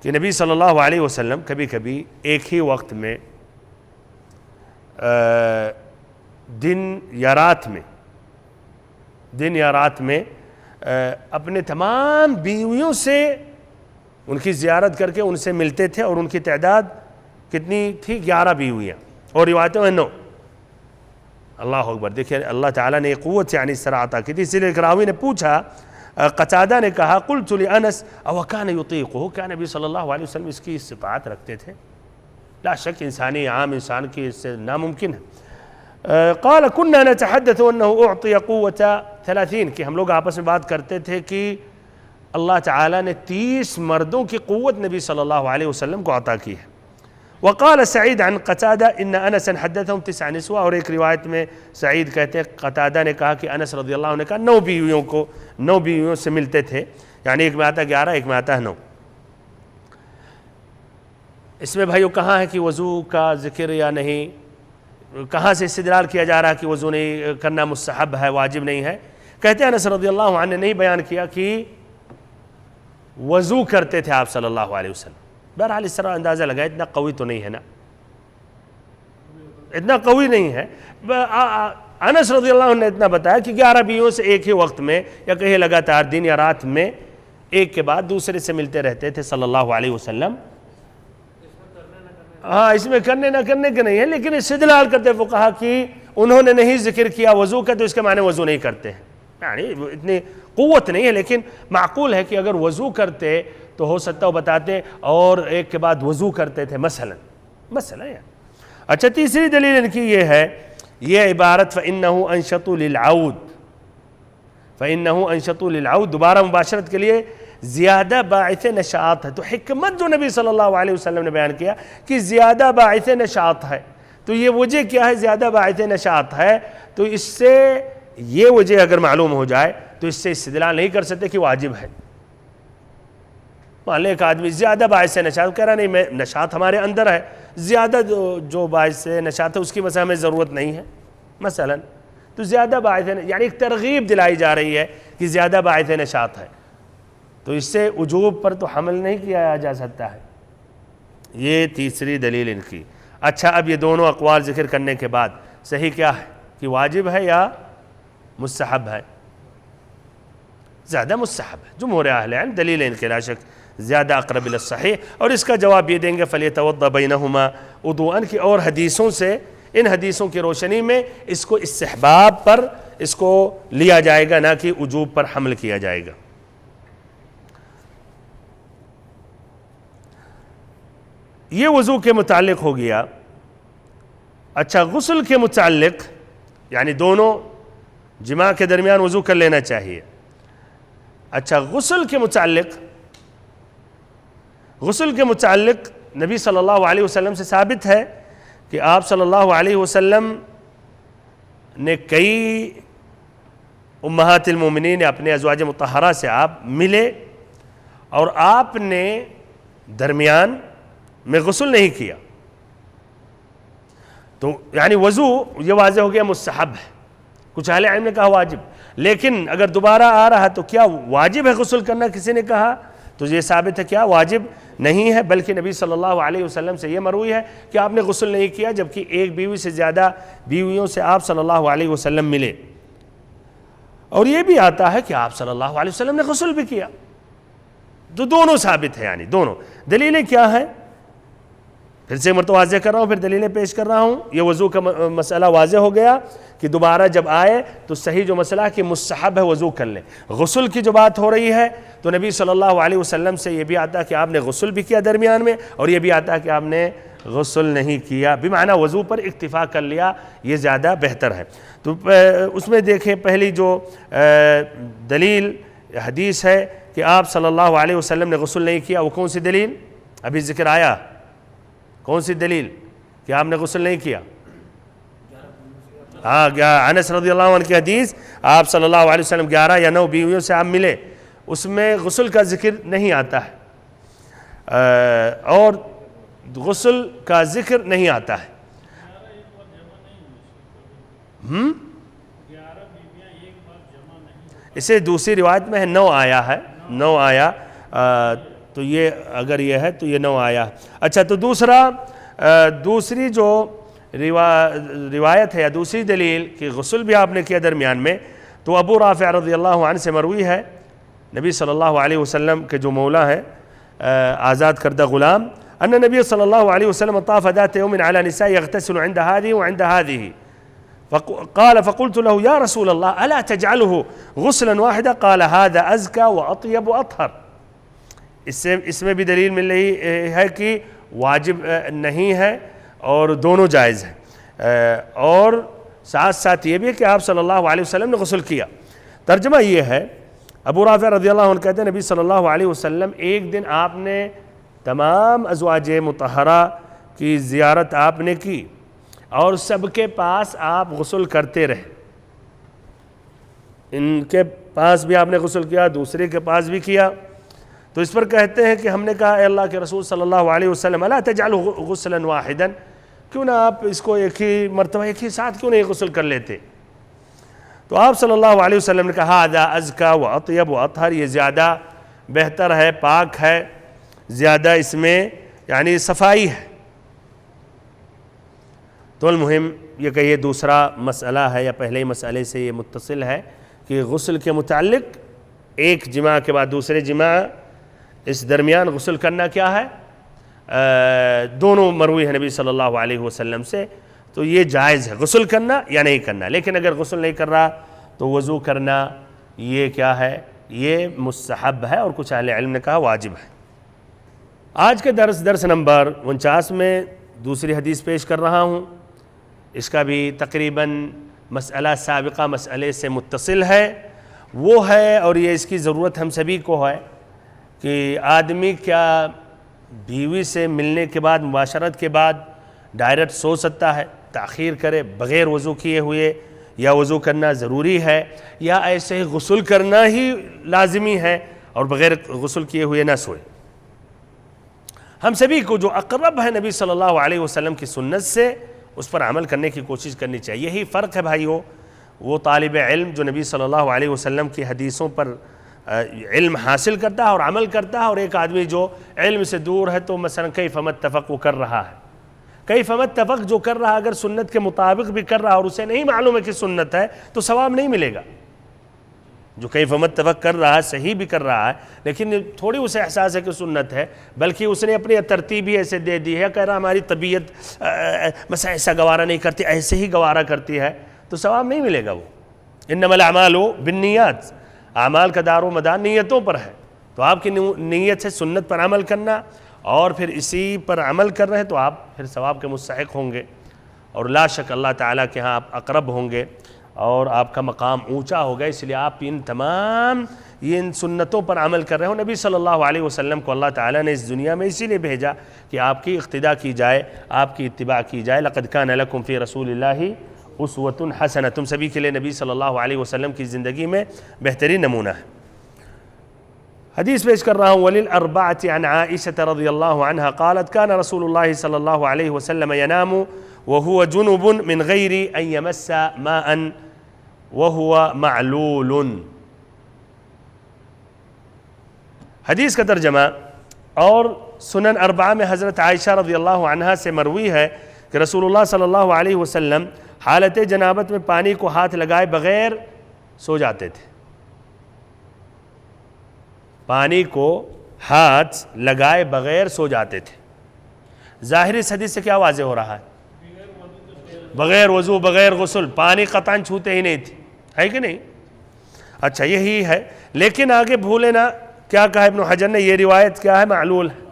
کہ نبی صلی اللہ علیہ وسلم کبھی کبھی ایک ہی وقت میں دن یا رات میں اپنے تمام بیویوں سے ان کی زیارت کر کے ان سے ملتے تھے، اور ان کی تعداد کتنی تھی؟ 11 بیویاں، اور روایتوں میں 9. اللہ اکبر. دیکھیں اللہ تعالیٰ نے قوت یعنی اس طرح عطا کی تھی. اسی لیے راوی نے پوچھا، قتادہ نے کہا قلت لانس او کان یطیقہ، کیا نبی صلی اللہ علیہ وسلم اس کی استطاعت رکھتے تھے؟ لا شک انسانی عام انسان کی اس سے ناممکن ہے. قال كنا نتحدث انه اعطي قوة 30، کہ ہم لوگ آپس میں بات کرتے تھے کہ اللہ تعالیٰ نے 30 مردوں کی قوت نبی صلی اللہ علیہ وسلم کو عطا کی ہے. وقال سعید عن قتادہ ان انس حدثهم 9 نسوة، اور ایک روایت میں سعید کہتے ہیں قتادہ نے کہا کہ انس رضی اللہ عنہ نے کہا 9 بیویوں سے ملتے تھے، یعنی ایک میں آتا 11، ایک میں آتا ہے 9. اس میں بھائیو کہاں ہے کہ وضو کا ذکر یا نہیں؟ کہاں سے استدلال کیا جا رہا کہ وضو نہیں کرنا مستحب ہے، واجب نہیں ہے؟ کہتے ہیں انس رضی اللہ عنہ نے نہیں بیان کیا کہ وضو کرتے تھے آپ صلی اللہ علیہ وسلم. بہرحال اس طرح اندازہ لگا، اتنا قوی تو نہیں ہے نا، اتنا قوی نہیں ہے. انس رضی اللہ عنہ نے اتنا بتایا کہ 11 بیویوں سے ایک ہی وقت میں یا کہیں لگاتار دن یا رات میں ایک کے بعد دوسرے سے ملتے رہتے تھے صلی اللہ علیہ وسلم. ہاں اس میں کرنے نہ کرنے کے نہیں ہے، لیکن استدلال کرتے فقہا کہ انہوں نے نہیں ذکر کیا وضو کا تو اس کے معنی وضو نہیں کرتے ہیں، یعنی اتنی قوت نہیں ہے. لیکن معقول ہے کہ اگر وضو کرتے تو ہو سکتا وہ بتاتے اور ایک کے بعد وضو کرتے تھے مثلا یعنی. اچھا تیسری دلیل ان کی یہ ہے، یہ عبارت فَإِنَّهُ أَنشَطُ لِلْعَوْدِ، فَإِنَّهُ أَنشَطُ لِلْعَوْدِ دوبارہ مباشرت کے لیے زیادہ باعث نشاط ہے. تو حکمت جو نبی صلی اللہ علیہ وسلم نے بیان کیا کہ زیادہ باعث نشاط ہے، تو یہ وجہ کیا ہے؟ زیادہ باعث نشاط ہے. تو اس سے یہ وجہ اگر معلوم ہو جائے تو اس سے استدلال نہیں کر سکتے کہ واجب ہے. مان لیں ایک آدمی زیادہ باعث نشاط کہہ رہا نہیں میں نشاط ہمارے اندر ہے، زیادہ جو باعث نشاط ہے اس کی مثلا ہمیں ضرورت نہیں ہے مثلا، تو زیادہ باعث یعنی ایک ترغیب دلائی جا رہی ہے کہ زیادہ باعث نشاط ہے، تو اس سے وجوب پر تو حمل نہیں کیا جا سکتا ہے. یہ تیسری دلیل ان کی. اچھا اب یہ دونوں اقوال ذکر کرنے کے بعد صحیح کیا ہے کہ واجب ہے یا مستحب ہے؟ زیادہ مستحب ہے. جمہور اہل علم دلیل ان کے لا شک زیادہ اقرب الی الصحیح. اور اس کا جواب یہ دیں گے فلیتوضأ بینہما وضوءً کی اور حدیثوں سے، ان حدیثوں کی روشنی میں اس کو استحباب پر اس کو لیا جائے گا، نہ کہ وجوب پر حمل کیا جائے گا. یہ وضو کے متعلق ہو گیا. اچھا، غسل کے متعلق، یعنی دونوں جماع کے درمیان وضو کر لینا چاہیے. اچھا، غسل کے متعلق نبی صلی اللہ علیہ وسلم سے ثابت ہے کہ آپ صلی اللہ علیہ وسلم نے کئی امہات المومنین اپنے ازواج مطہرہ سے آپ ملے اور آپ نے درمیان میں غسل نہیں کیا. تو یعنی وضو یہ واضح ہو گیا مستحب ہے. کچھ اہل علم نے کہا واجب، لیکن اگر دوبارہ آ رہا تو کیا واجب ہے غسل کرنا؟ کسی نے کہا تو یہ ثابت ہے کیا واجب نہیں ہے، بلکہ نبی صلی اللہ علیہ وسلم سے یہ مروی ہے کہ آپ نے غسل نہیں کیا، جبکہ ایک بیوی سے زیادہ بیویوں سے آپ صلی اللہ علیہ وسلم ملے. اور یہ بھی آتا ہے کہ آپ صلی اللہ علیہ وسلم نے غسل بھی کیا. تو دونوں ثابت ہے، یعنی دونوں. دلیلیں کیا ہیں؟ پھر سے مرتبہ واضح کر رہا ہوں، پھر دلیلیں پیش کر رہا ہوں. یہ وضو کا مسئلہ واضح ہو گیا کہ دوبارہ جب آئے تو صحیح جو مسئلہ کہ مستحب ہے وضو کر لیں. غسل کی جو بات ہو رہی ہے تو نبی صلی اللہ علیہ وسلم سے یہ بھی آتا کہ آپ نے غسل بھی کیا درمیان میں، اور یہ بھی آتا کہ آپ نے غسل نہیں کیا، بمعنی وضو پر اکتفا کر لیا، یہ زیادہ بہتر ہے. تو اس میں دیکھیں پہلی جو دلیل حدیث ہے کہ آپ صلی اللہ علیہ وسلم نے غسل نہیں کیا، وہ کون سی دلیل؟ ابھی ذکر آیا. کون سی دلیل کہ آپ نے غسل نہیں کیا؟ انس رضی اللہ عنہ کی حدیث، آپ صلی اللہ علیہ وسلم 11 یا 9 بیویوں سے آپ ملے، اس میں غسل کا ذکر نہیں آتا ہے، اور غسل کا ذکر نہیں آتا ہے. اسے دوسری روایت میں ہے 9 آیا ہے، 9 آیا، تو یہ اگر یہ ہے تو یہ 9 آیا. اچھا، تو دوسری جو روایت ہے یا دوسری دلیل کہ غسل بھی آپ نے کیا درمیان میں، تو ابو رافع رضی اللہ عنہ سے مروی ہے، نبی صلی اللہ علیہ وسلم کے جو مولا ہے آزاد کردہ غلام، ان نبی صلی اللہ علیہ وسلم طاف ذات يوم على نساء يغتسل عند هذه وعند هذه قال فقلت له يا رسول الله ألا تجعله غسلا واحدا قال هذا أزكى وأطيب وأطهر. اس میں بھی دلیل مل رہی ہے کہ واجب نہیں ہے اور دونوں جائز ہیں، اور ساتھ ساتھ یہ بھی کہ آپ صلی اللہ علیہ وسلم نے غسل کیا. ترجمہ یہ ہے، ابو رافع رضی اللہ عنہ کہتے ہیں نبی صلی اللہ علیہ وسلم ایک دن آپ نے تمام ازواج مطہرہ کی زیارت آپ نے کی اور سب کے پاس آپ غسل کرتے رہے. ان کے پاس بھی آپ نے غسل کیا، دوسرے کے پاس بھی کیا. تو اس پر کہتے ہیں کہ ہم نے کہا اے اللہ کے رسول صلی اللہ علیہ وسلم الا تجعل غسلا واحدا، کیوں نہ آپ اس کو ایک ہی مرتبہ ایک ہی ساتھ کیوں نہیں غسل کر لیتے؟ تو آپ صلی اللہ علیہ وسلم نے کہا ھذا ازکا واطیب واطہر، یہ زیادہ بہتر ہے، پاک ہے، زیادہ اس میں یعنی صفائی ہے. تو المہم یہ کہ یہ دوسرا مسئلہ ہے یا پہلے مسئلے سے یہ متصل ہے کہ غسل کے متعلق ایک جماع کے بعد دوسرے جماع اس درمیان غسل کرنا کیا ہے؟ دونوں مروی ہے نبی صلی اللہ علیہ وسلم سے، تو یہ جائز ہے غسل کرنا یا نہیں کرنا. لیکن اگر غسل نہیں کر رہا تو وضو کرنا یہ کیا ہے؟ یہ مستحب ہے، اور کچھ اہل علم نے کہا واجب ہے. آج کے درس نمبر 49 میں دوسری حدیث پیش کر رہا ہوں. اس کا بھی تقریباً مسئلہ سابقہ مسئلے سے متصل ہے. وہ ہے، اور یہ اس کی ضرورت ہم سبھی کو ہے، کہ آدمی کیا بیوی سے ملنے کے بعد مباشرت کے بعد ڈائریکٹ سو سکتا ہے، تاخیر کرے بغیر وضو کیے ہوئے، یا وضو کرنا ضروری ہے، یا ایسے ہی غسل کرنا ہی لازمی ہے اور بغیر غسل کیے ہوئے نہ سوئے؟ ہم سبھی کو جو اقرب ہے نبی صلی اللہ علیہ وسلم کی سنت سے، اس پر عمل کرنے کی کوشش کرنی چاہیے. یہی فرق ہے بھائیو، وہ طالب علم جو نبی صلی اللہ علیہ وسلم کی حدیثوں پر علم حاصل کرتا ہے اور عمل کرتا ہے، اور ایک آدمی جو علم سے دور ہے تو مثلا کیف متفق وہ کر رہا ہے. کیف متفق جو کر رہا اگر سنت کے مطابق بھی کر رہا اور اسے نہیں معلوم ہے کہ سنت ہے تو ثواب نہیں ملے گا. جو کیف متفق کر رہا ہے صحیح بھی کر رہا ہے، لیکن تھوڑی اسے احساس ہے کہ سنت ہے، بلکہ اس نے اپنی ترتیب ہی ایسے دے دی ہے، کہہ رہا ہماری طبیعت مثلا ایسا گوارا نہیں کرتی، ایسے ہی گوارا کرتی ہے، تو ثواب نہیں ملے گا وہ۔ انما الاعمال بالنیات، اعمال کا دار و مدار نیتوں پر ہے، تو آپ کی نیت ہے سنت پر عمل کرنا، اور پھر اسی پر عمل کر رہے ہیں تو آپ پھر ثواب کے مستحق ہوں گے، اور لا شک اللہ تعالیٰ کے ہاں آپ اقرب ہوں گے اور آپ کا مقام اونچا ہوگا۔ اس لیے آپ ان سنتوں پر عمل کر رہے ہو۔ نبی صلی اللہ علیہ وسلم کو اللہ تعالیٰ نے اس دنیا میں اسی لیے بھیجا کہ آپ کی اقتداء کی جائے، آپ کی اتباع کی جائے۔ لقد کان لکم فی رسول اللہ اسوۃ حسنہ، تم سبھی کے لیے نبی صلی اللہ علیہ وسلم کی زندگی میں بہترین نمونہ ہے۔ حدیث پیش کر رہا ہوں، وللأربعۃ عن عائشة رضی اللہ عنہا قالت كان رسول اللہ صلی اللہ علیہ وسلم ينام وهو جنب من غیر ان يمس ماء وهو معلول۔ حدیث کا ترجمہ، اور سنن اربعہ میں حضرت عائشہ رضی اللہ عنہا سے مروی ہے کہ رسول اللہ صلی اللہ علیہ وسلم حالت جنابت میں پانی کو ہاتھ لگائے بغیر سو جاتے تھے۔ پانی کو ہاتھ لگائے بغیر سو جاتے تھے۔ ظاہر اس حدیث سے کیا واضح ہو رہا ہے؟ بغیر وضو، بغیر غسل، پانی قطعاً چھوتے ہی نہیں تھے، ہے کہ نہیں؟ اچھا یہی ہے، لیکن آگے بھولے نا کیا کہا ابن حجر نے، یہ روایت کیا ہے؟ معلول ہے،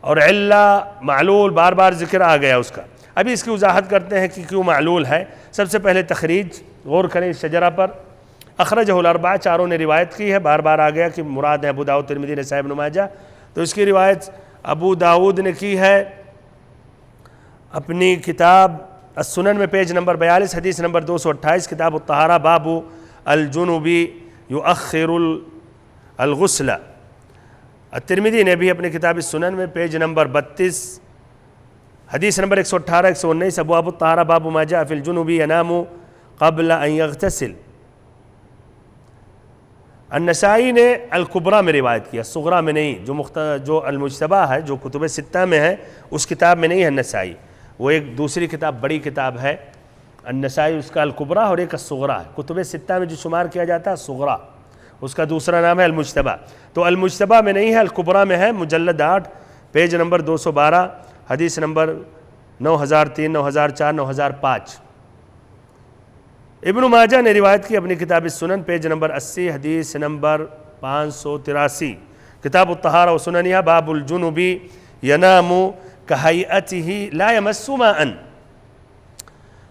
اور علہ معلول بار بار ذکر آ گیا اس کا۔ ابھی اس کی وضاحت کرتے ہیں کہ کیوں معلول ہے۔ سب سے پہلے تخریج، غور کریں اس شجرہ پر۔ اخرجہ الاربعہ، چاروں نے روایت کی ہے، بار بار آ گیا کہ مراد ہے ابو داؤد، ترمذی، نسائی، ابن ماجہ، تو اس کی روایت ابو داؤد نے کی ہے اپنی کتاب السنن میں پیج نمبر 42، حدیث نمبر 228، کتاب الطہارہ، باب الجنوب یؤخر الغسل۔ الترمذی نے بھی اپنی کتاب السنن میں پیج نمبر 32، حدیث نمبر 118، 119، ابواب الطہارہ، باب ما جاء فی الجنوب ینام قبل ان یغتسل۔ النسائی نے الکبریٰ میں روایت کیا، صغریٰ میں نہیں، جو المجتبہ ہے، جو کتب ستہ میں ہے، اس کتاب میں نہیں ہے النسائی، وہ ایک دوسری کتاب، بڑی کتاب ہے النسائی، اس کا الکبریٰ، اور ایک الصغریٰ ہے۔ کتب ستہ میں جو شمار کیا جاتا ہے صغریٰ، اس کا دوسرا نام ہے المجتبہ، تو المجتبہ میں نہیں ہے، الکبریٰ میں ہے، مجلد 8، پیج نمبر 212، حدیث نمبر 9003، 9004، 9005۔ ابن ماجہ نے روایت کی اپنی کتاب السنن، پیج نمبر 80، حدیث نمبر 583، کتاب الطہارہ و سننہا، باب الجنوب ینام کہیئتہ لا یمس ماء۔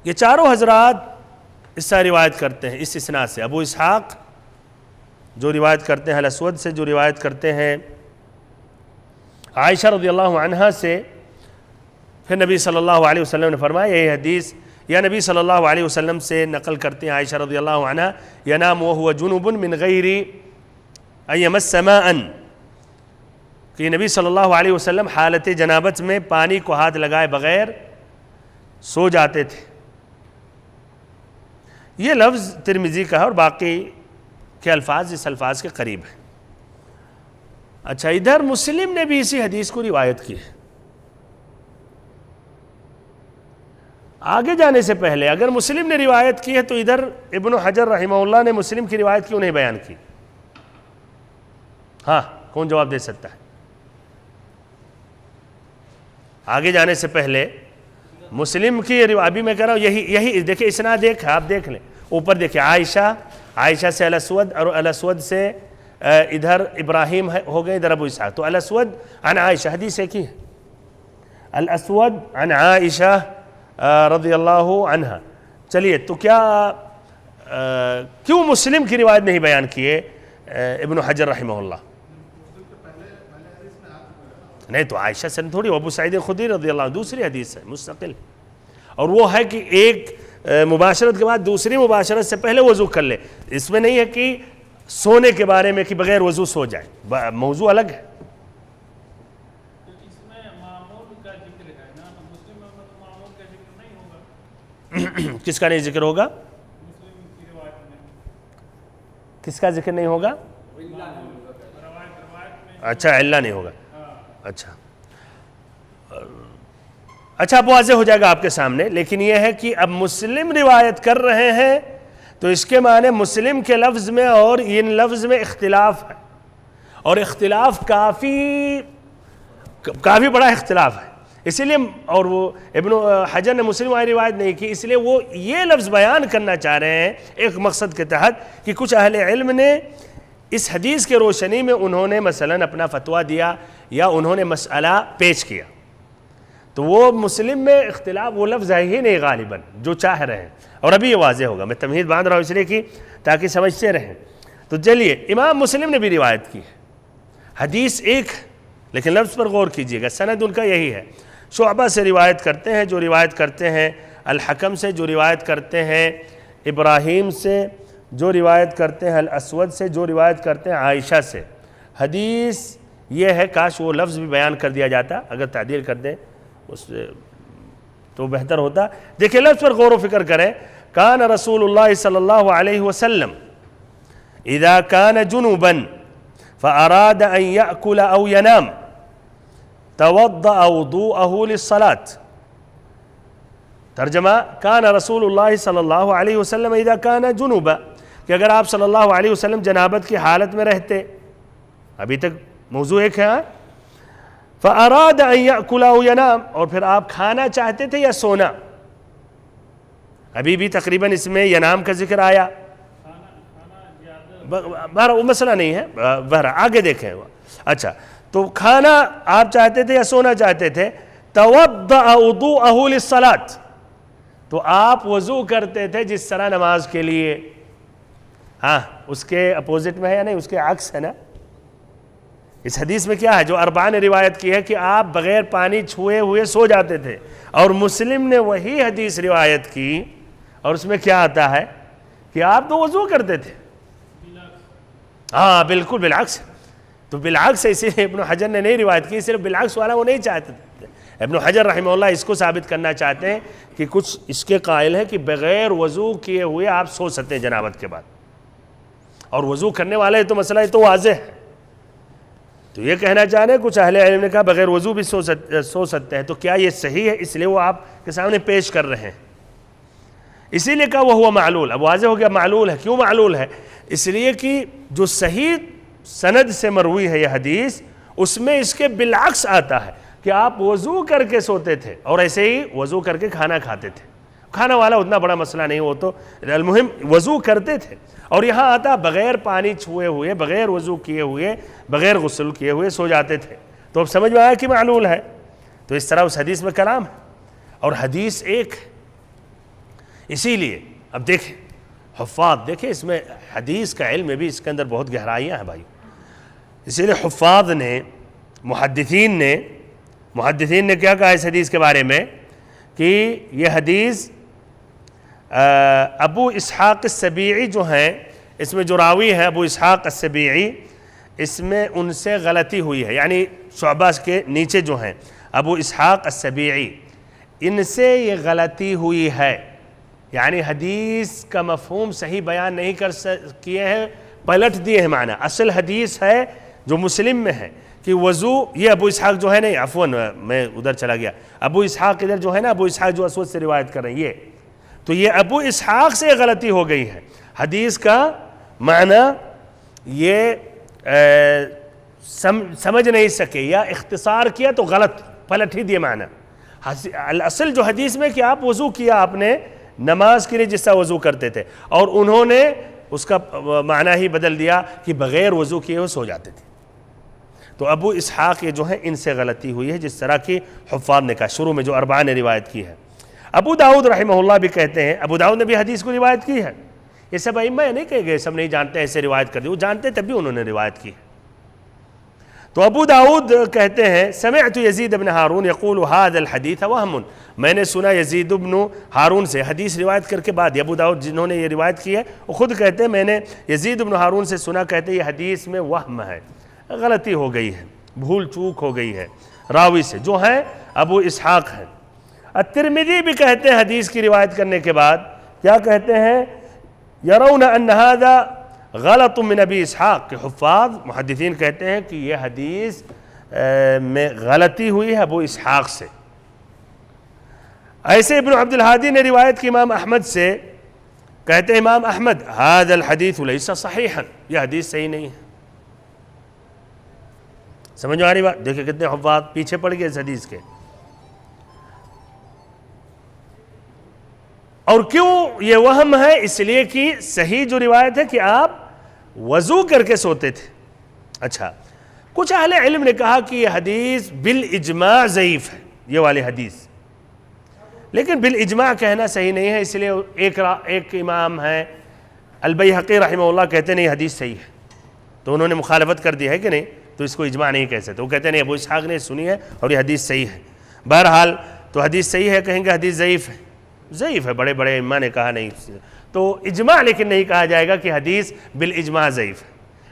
یہ چاروں حضرات اس سے روایت کرتے ہیں، اس اسناد سے۔ ابو اسحاق جو روایت کرتے ہیں الاسود سے، جو روایت کرتے ہیں عائشہ رضی اللہ عنہا سے، پھر نبی صلی اللہ علیہ وسلم نے فرمایا، یہ حدیث یا نبی صلی اللہ علیہ وسلم سے نقل کرتے ہیں عائشہ رضی اللہ عنہا، ینام وہو جنوب من غیر ان یمس ماء، کہ نبی صلی اللہ علیہ وسلم حالت جنابت میں پانی کو ہاتھ لگائے بغیر سو جاتے تھے۔ یہ لفظ ترمذی کا ہے، اور باقی کے الفاظ اس الفاظ کے قریب ہیں۔ اچھا، ادھر مسلم نے بھی اسی حدیث کو روایت کی ہے۔ آگے جانے سے پہلے اگر مسلم نے روایت کی ہے تو ادھر ابن حجر رحمہ اللہ نے مسلم کی روایت کیوں نہیں بیان کی؟ ہاں، کون جواب دے سکتا ہے؟ آگے جانے سے پہلے مسلم کی روایت، ابھی میں کہہ رہا ہوں یہی دیکھیں اسناد ایک ہے، آپ دیکھ لیں اوپر دیکھیں، عائشہ سے الاسود، اور الاسود سے ادھر ابراہیم ہو گئے، ادھر ابو اسحاق، تو الاسود عن عائشہ، حدیث ایک ہی ہے، الاسود عن عائشہ رضی اللہ عنہ۔ چلیے، تو کیوں مسلم کی روایت نہیں بیان کیے ابن حجر رحمہ اللہ؟ نہیں تو عائشہ سے تھوڑی، ابو سعید خدری رضی اللہ عنہ دوسری حدیث ہے مستقل، اور وہ ہے کہ ایک مباشرت کے بعد دوسری مباشرت سے پہلے وضو کر لے۔ اس میں نہیں ہے کہ سونے کے بارے میں کہ بغیر وضو سو جائے، موضوع الگ ہے۔ کس کا نہیں ذکر ہوگا؟ کس کا ذکر نہیں ہوگا؟ اچھا، علہ نہیں ہوگا، اچھا اب واضح ہو جائے گا آپ کے سامنے۔ لیکن یہ ہے کہ اب مسلم روایت کر رہے ہیں تو اس کے معنی مسلم کے لفظ میں اور ان لفظ میں اختلاف ہے، اور اختلاف کافی بڑا اختلاف ہے، اسی لیے اور وہ ابن حجر نے مسلم والی روایت نہیں کی، اس لیے وہ یہ لفظ بیان کرنا چاہ رہے ہیں ایک مقصد کے تحت کہ کچھ اہل علم نے اس حدیث کے روشنی میں انہوں نے مثلا اپنا فتویٰ دیا یا انہوں نے مسئلہ پیش کیا، تو وہ مسلم میں اختلاف وہ لفظ ہے ہی نہیں غالباً جو چاہ رہے ہیں، اور ابھی یہ واضح ہوگا، میں تمہید باندھ رہا ہوں اس لیے کہ تاکہ سمجھتے رہیں۔ تو چلیے، امام مسلم نے بھی روایت کی ہے، حدیث ایک لیکن لفظ پر غور کیجئے گا، سند ان کا یہی ہے، شعبہ سے روایت کرتے ہیں، جو روایت کرتے ہیں الحکم سے، جو روایت کرتے ہیں ابراہیم سے، جو روایت کرتے ہیں الاسود سے، جو روایت کرتے ہیں عائشہ سے۔ حدیث یہ ہے، کاش وہ لفظ بھی بیان کر دیا جاتا، اگر تعدیل کر دیں اس سے تو بہتر ہوتا۔ دیکھیں لفظ پر غور و فکر کریں، کان رسول اللہ صلی اللہ علیہ وسلم اذا کان جنوبا فاراد ان یأکل او ینام توضأ وضوءه للصلاة۔ ترجمہ، کان رسول اللہ صلی اللہ علیہ وسلم اذا کان جنوبا، کہ اگر آپ صلی اللہ علیہ وسلم جنابت کی حالت میں رہتے، ابھی تک موضوع ایک ہے، فَأَرَادَ أَن يَأْكُلَ أَوْ يَنَامَ، اور پھر آپ کھانا چاہتے تھے یا سونا، ابھی بھی تقریباً اس میں ینام کا ذکر آیا، بہر وہ مسئلہ نہیں ہے، بہر آگے دیکھیں۔ اچھا، تو کھانا آپ چاہتے تھے یا سونا چاہتے تھے، تَوَضَّأَ وُضُوءَهُ لِلصَّلَاةِ، تو آپ وضو کرتے تھے جس طرح نماز کے لیے۔ ہاں، اس کے اپوزٹ میں ہے یا نہیں، اس کے عکس ہے نا۔ اس حدیث میں کیا ہے جو اربعہ نے روایت کی ہے کہ آپ بغیر پانی چھوئے ہوئے سو جاتے تھے، اور مسلم نے وہی حدیث روایت کی اور اس میں کیا آتا ہے کہ آپ تو وضو کرتے تھے۔ ہاں بالکل بالعکس، تو بالعکس اسی لیے ابن حجر نے نہیں روایت کی، صرف بالعکس والا وہ نہیں چاہتے تھے۔ ابن حجر رحمہ اللہ اس کو ثابت کرنا چاہتے ہیں کہ کچھ اس کے قائل ہیں کہ بغیر وضو کیے ہوئے آپ سو سکتے ہیں جنابت کے بعد، اور وضو کرنے والے تو مسئلہ تو واضح ہے، تو یہ کہنا چاہ رہے ہیں کچھ اہل علم نے کہا بغیر وضو بھی سو سکتے ہیں، تو کیا یہ صحیح ہے؟ اس لیے وہ آپ کے سامنے پیش کر رہے ہیں، اسی لیے کہا وہ ہوا معلول۔ اب واضح ہو گیا معلول ہے، کیوں معلول ہے؟ اس لیے کہ جو صحیح سند سے مروی ہے یہ حدیث، اس میں اس کے بالعکس آتا ہے کہ آپ وضو کر کے سوتے تھے اور ایسے ہی وضو کر کے کھانا کھاتے تھے۔ کھانا والا اتنا بڑا مسئلہ نہیں، وہ تو المہم وضو کرتے تھے، اور یہاں آتا بغیر پانی چھوئے ہوئے، بغیر وضو کیے ہوئے، بغیر غسل کیے ہوئے سو جاتے تھے، تو اب سمجھ میں آیا کہ معلول ہے۔ تو اس طرح اس حدیث میں کلام ہے، اور حدیث ایک ہے، اسی لیے اب دیکھیں حفاظ، دیکھیں اس میں حدیث کا علم میں بھی اس کے اندر بہت گہرائیاں ہیں بھائی، اسی لیے حفاظ نے محدثین نے کیا کہا اس حدیث کے بارے میں کہ یہ حدیث ابو اسحاق السبیعی جو ہیں، اس میں جو راوی ہیں ابو اسحاق السبیعی، اس میں ان سے غلطی ہوئی ہے، یعنی شعبہ کے نیچے جو ہیں ابو اسحاق السبیعی، ان سے یہ غلطی ہوئی ہے، یعنی حدیث کا مفہوم صحیح بیان نہیں کیے ہیں، پلٹ دیے ہیں معنی۔ اصل حدیث ہے جو مسلم میں ہے کہ وضو، یہ ابو اسحاق جو ہے نہیں، عفواً میں ادھر چلا گیا، ابو اسحاق ادھر جو ہے نا، ابو اسحاق جو اسود سے روایت کر رہے ہیں یہ، تو یہ ابو اسحاق سے غلطی ہو گئی ہے، حدیث کا معنی یہ سمجھ نہیں سکے یا اختصار کیا تو غلط پلٹ ہی دیے معنی۔ اصل جو حدیث میں کہ آپ وضو کیا آپ نے نماز کے لیے جس طرح وضو کرتے تھے، اور انہوں نے اس کا معنی ہی بدل دیا کہ بغیر وضو کیے وہ سو جاتے تھے۔ تو ابو اسحاق یہ جو ہیں ان سے غلطی ہوئی ہے، جس طرح کی حفاظ نے کہا شروع میں جو اربعہ نے روایت کی ہے۔ ابو داؤد رحمہ اللہ بھی کہتے ہیں، ابو داؤد نے بھی حدیث کو روایت کی ہے، یہ سب ائمہ نہیں کہے گئے سب نہیں جانتے ایسے روایت کر دی، وہ جانتے تب بھی انہوں نے روایت کی ہے۔ تو ابو داؤد کہتے ہیں سمعت یزید بن ہارون یقول هذا الحدیث وهم، میں نے سنا یزید بن ہارون سے حدیث روایت کر کے بعد، ابو داؤد جنہوں نے یہ روایت کی ہے وہ خود کہتے ہیں میں نے یزید بن ہارون سے سنا، کہتے ہیں یہ حدیث میں وہم ہے، غلطی ہو گئی ہے، بھول چوک ہو گئی ہے راوی سے، جو ہیں ابو اسحاق ہیں۔ الترمذی بھی کہتے ہیں حدیث کی روایت کرنے کے بعد، کیا کہتے ہیں یرون ان هذا غلط من ابی اسحاق، کہ حفاظ محدثین کہتے ہیں کہ یہ حدیث میں غلطی ہوئی ہے ابو اسحاق سے۔ ایسے ابن عبد الہادی نے روایت کی امام احمد سے کہتے ہیں امام احمد هذا الحديث ليس صحيحا، یہ حدیث صحیح نہیں ہے. سمجھ میں آ رہی بات؟ دیکھیں کتنے حفاظ پیچھے پڑ گئے اس حدیث کے. اور کیوں یہ وہم ہے؟ اس لیے کہ صحیح جو روایت ہے کہ آپ وضو کر کے سوتے تھے. اچھا، کچھ اہل علم نے کہا کہ یہ حدیث بالاجماع ضعیف ہے، یہ والی حدیث، لیکن بالاجماع کہنا صحیح نہیں ہے. اس لیے ایک امام ہے البیہقی رحمہ اللہ کہتے نہیں حدیث صحیح ہے، تو انہوں نے مخالفت کر دی ہے کہ نہیں، تو اس کو اجماع نہیں کہہ سکتے. وہ کہتے نہیں ابو اسحاق نے سنی ہے اور یہ حدیث صحیح ہے. بہرحال تو حدیث صحیح ہے کہیں گے حدیث ضعیف ہے، ضعیف ہے، بڑے بڑے ائمہ نے کہا نہیں، تو اجماع لیکن نہیں کہا جائے گا کہ حدیث بالاجماع ضعیف ہے.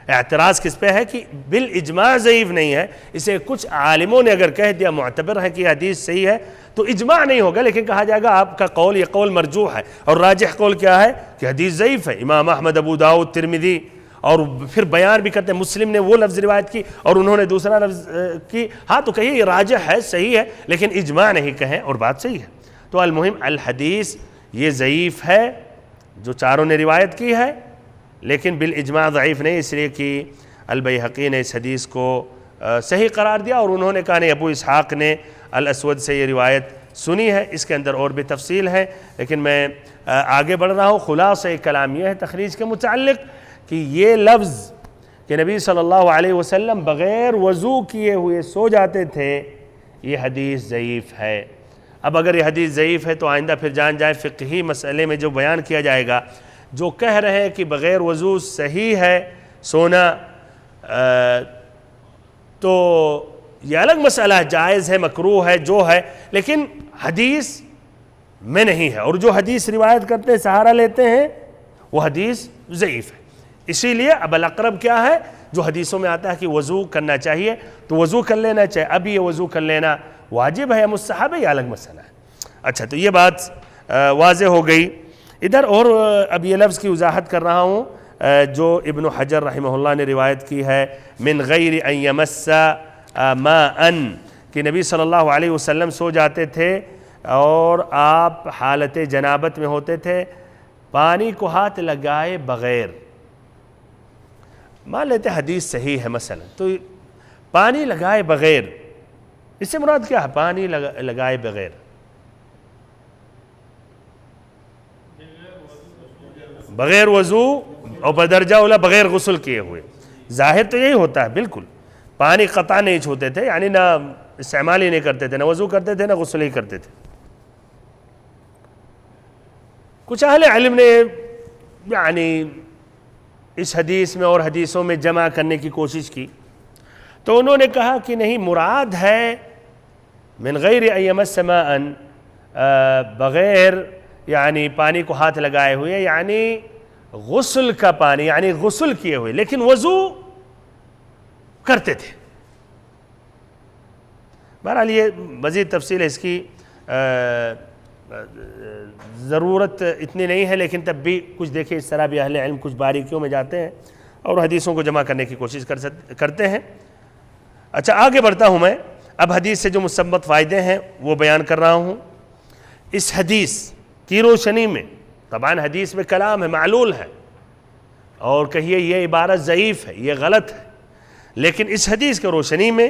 اعتراض کس پہ ہے کہ بالاجماع ضعیف نہیں ہے، اسے کچھ عالموں نے اگر کہہ دیا معتبر ہے کہ یہ حدیث صحیح ہے تو اجماع نہیں ہوگا، لیکن کہا جائے گا آپ کا قول یہ قول مرجوح ہے، اور راجح قول کیا ہے کہ حدیث ضعیف ہے. امام احمد، ابو داؤد، ترمذی، اور پھر بیان بھی کرتے ہیں مسلم نے وہ لفظ روایت کی اور انہوں نے دوسرا لفظ کی. ہاں تو کہیے یہ راجح ہے، صحیح ہے، لیکن اجماع نہیں کہیں اور بات صحیح ہے. تو المہم الحدیث یہ ضعیف ہے جو چاروں نے روایت کی ہے، لیکن بالاجماع ضعیف نہیں، اس لیے کہ البیہقی نے اس حدیث کو صحیح قرار دیا، اور انہوں نے کہا نہیں ابو اسحاق نے الاسود سے یہ روایت سنی ہے. اس کے اندر اور بھی تفصیل ہے، لیکن میں آگے بڑھ رہا ہوں. خلاصہ کلام یہ ہے تخریج کے متعلق کہ یہ لفظ کہ نبی صلی اللہ علیہ وسلم بغیر وضو کیے ہوئے سو جاتے تھے، یہ حدیث ضعیف ہے. اب اگر یہ حدیث ضعیف ہے تو آئندہ پھر جان جائے فقہی مسئلے میں جو بیان کیا جائے گا، جو کہہ رہے ہیں کہ بغیر وضو صحیح ہے سونا، تو یہ الگ مسئلہ ہے، جائز ہے، مکروہ ہے، جو ہے، لیکن حدیث میں نہیں ہے. اور جو حدیث روایت کرتے ہیں، سہارا لیتے ہیں، وہ حدیث ضعیف ہے. اسی لیے اب الاقرب کیا ہے؟ جو حدیثوں میں آتا ہے کہ وضو کرنا چاہیے تو وضو کر لینا چاہیے. اب یہ وضو کر لینا واجب ہے یا مستحب ہے، یہ الگ مسئلہ ہے. اچھا، تو یہ بات واضح ہو گئی. ادھر اور اب یہ لفظ کی وضاحت کر رہا ہوں جو ابن حجر رحمہ اللہ نے روایت کی ہے، من غیر ان یمس ماء، کہ نبی صلی اللہ علیہ وسلم سو جاتے تھے اور آپ حالت جنابت میں ہوتے تھے، پانی کو ہاتھ لگائے بغیر. مان لیتے حدیث صحیح ہے مثلا، تو پانی لگائے بغیر، اس سے مراد کیا ہے؟ پانی لگائے بغیر، بغیر وضو اور بدرجہ اولا بغیر غسل کیے ہوئے. ظاہر تو یہی ہوتا ہے، بالکل پانی قطع نہیں چھوتے تھے، یعنی نہ استعمال ہی نہیں کرتے تھے، نہ وضو کرتے تھے، نہ غسل ہی کرتے تھے. کچھ اہل علم نے یعنی اس حدیث میں اور حدیثوں میں جمع کرنے کی کوشش کی، تو انہوں نے کہا کہ نہیں، مراد ہے من غیر ان یمس ماء، بغیر یعنی پانی کو ہاتھ لگائے ہوئے، یعنی غسل کا پانی، یعنی غسل کیے ہوئے، لیکن وضو کرتے تھے. بہرحال یہ مزید تفصیل ہے، اس کی ضرورت اتنی نہیں ہے، لیکن تب بھی کچھ دیکھیں اس طرح بھی اہل علم کچھ باریکیوں میں جاتے ہیں اور حدیثوں کو جمع کرنے کی کوشش کرتے ہیں. اچھا، آگے بڑھتا ہوں میں. اب حدیث سے جو مستنبط فائدے ہیں وہ بیان کر رہا ہوں. اس حدیث کی روشنی میں، طبعاً حدیث میں کلام ہے، معلول ہے، اور کہیے یہ عبارت ضعیف ہے، یہ غلط ہے، لیکن اس حدیث کی روشنی میں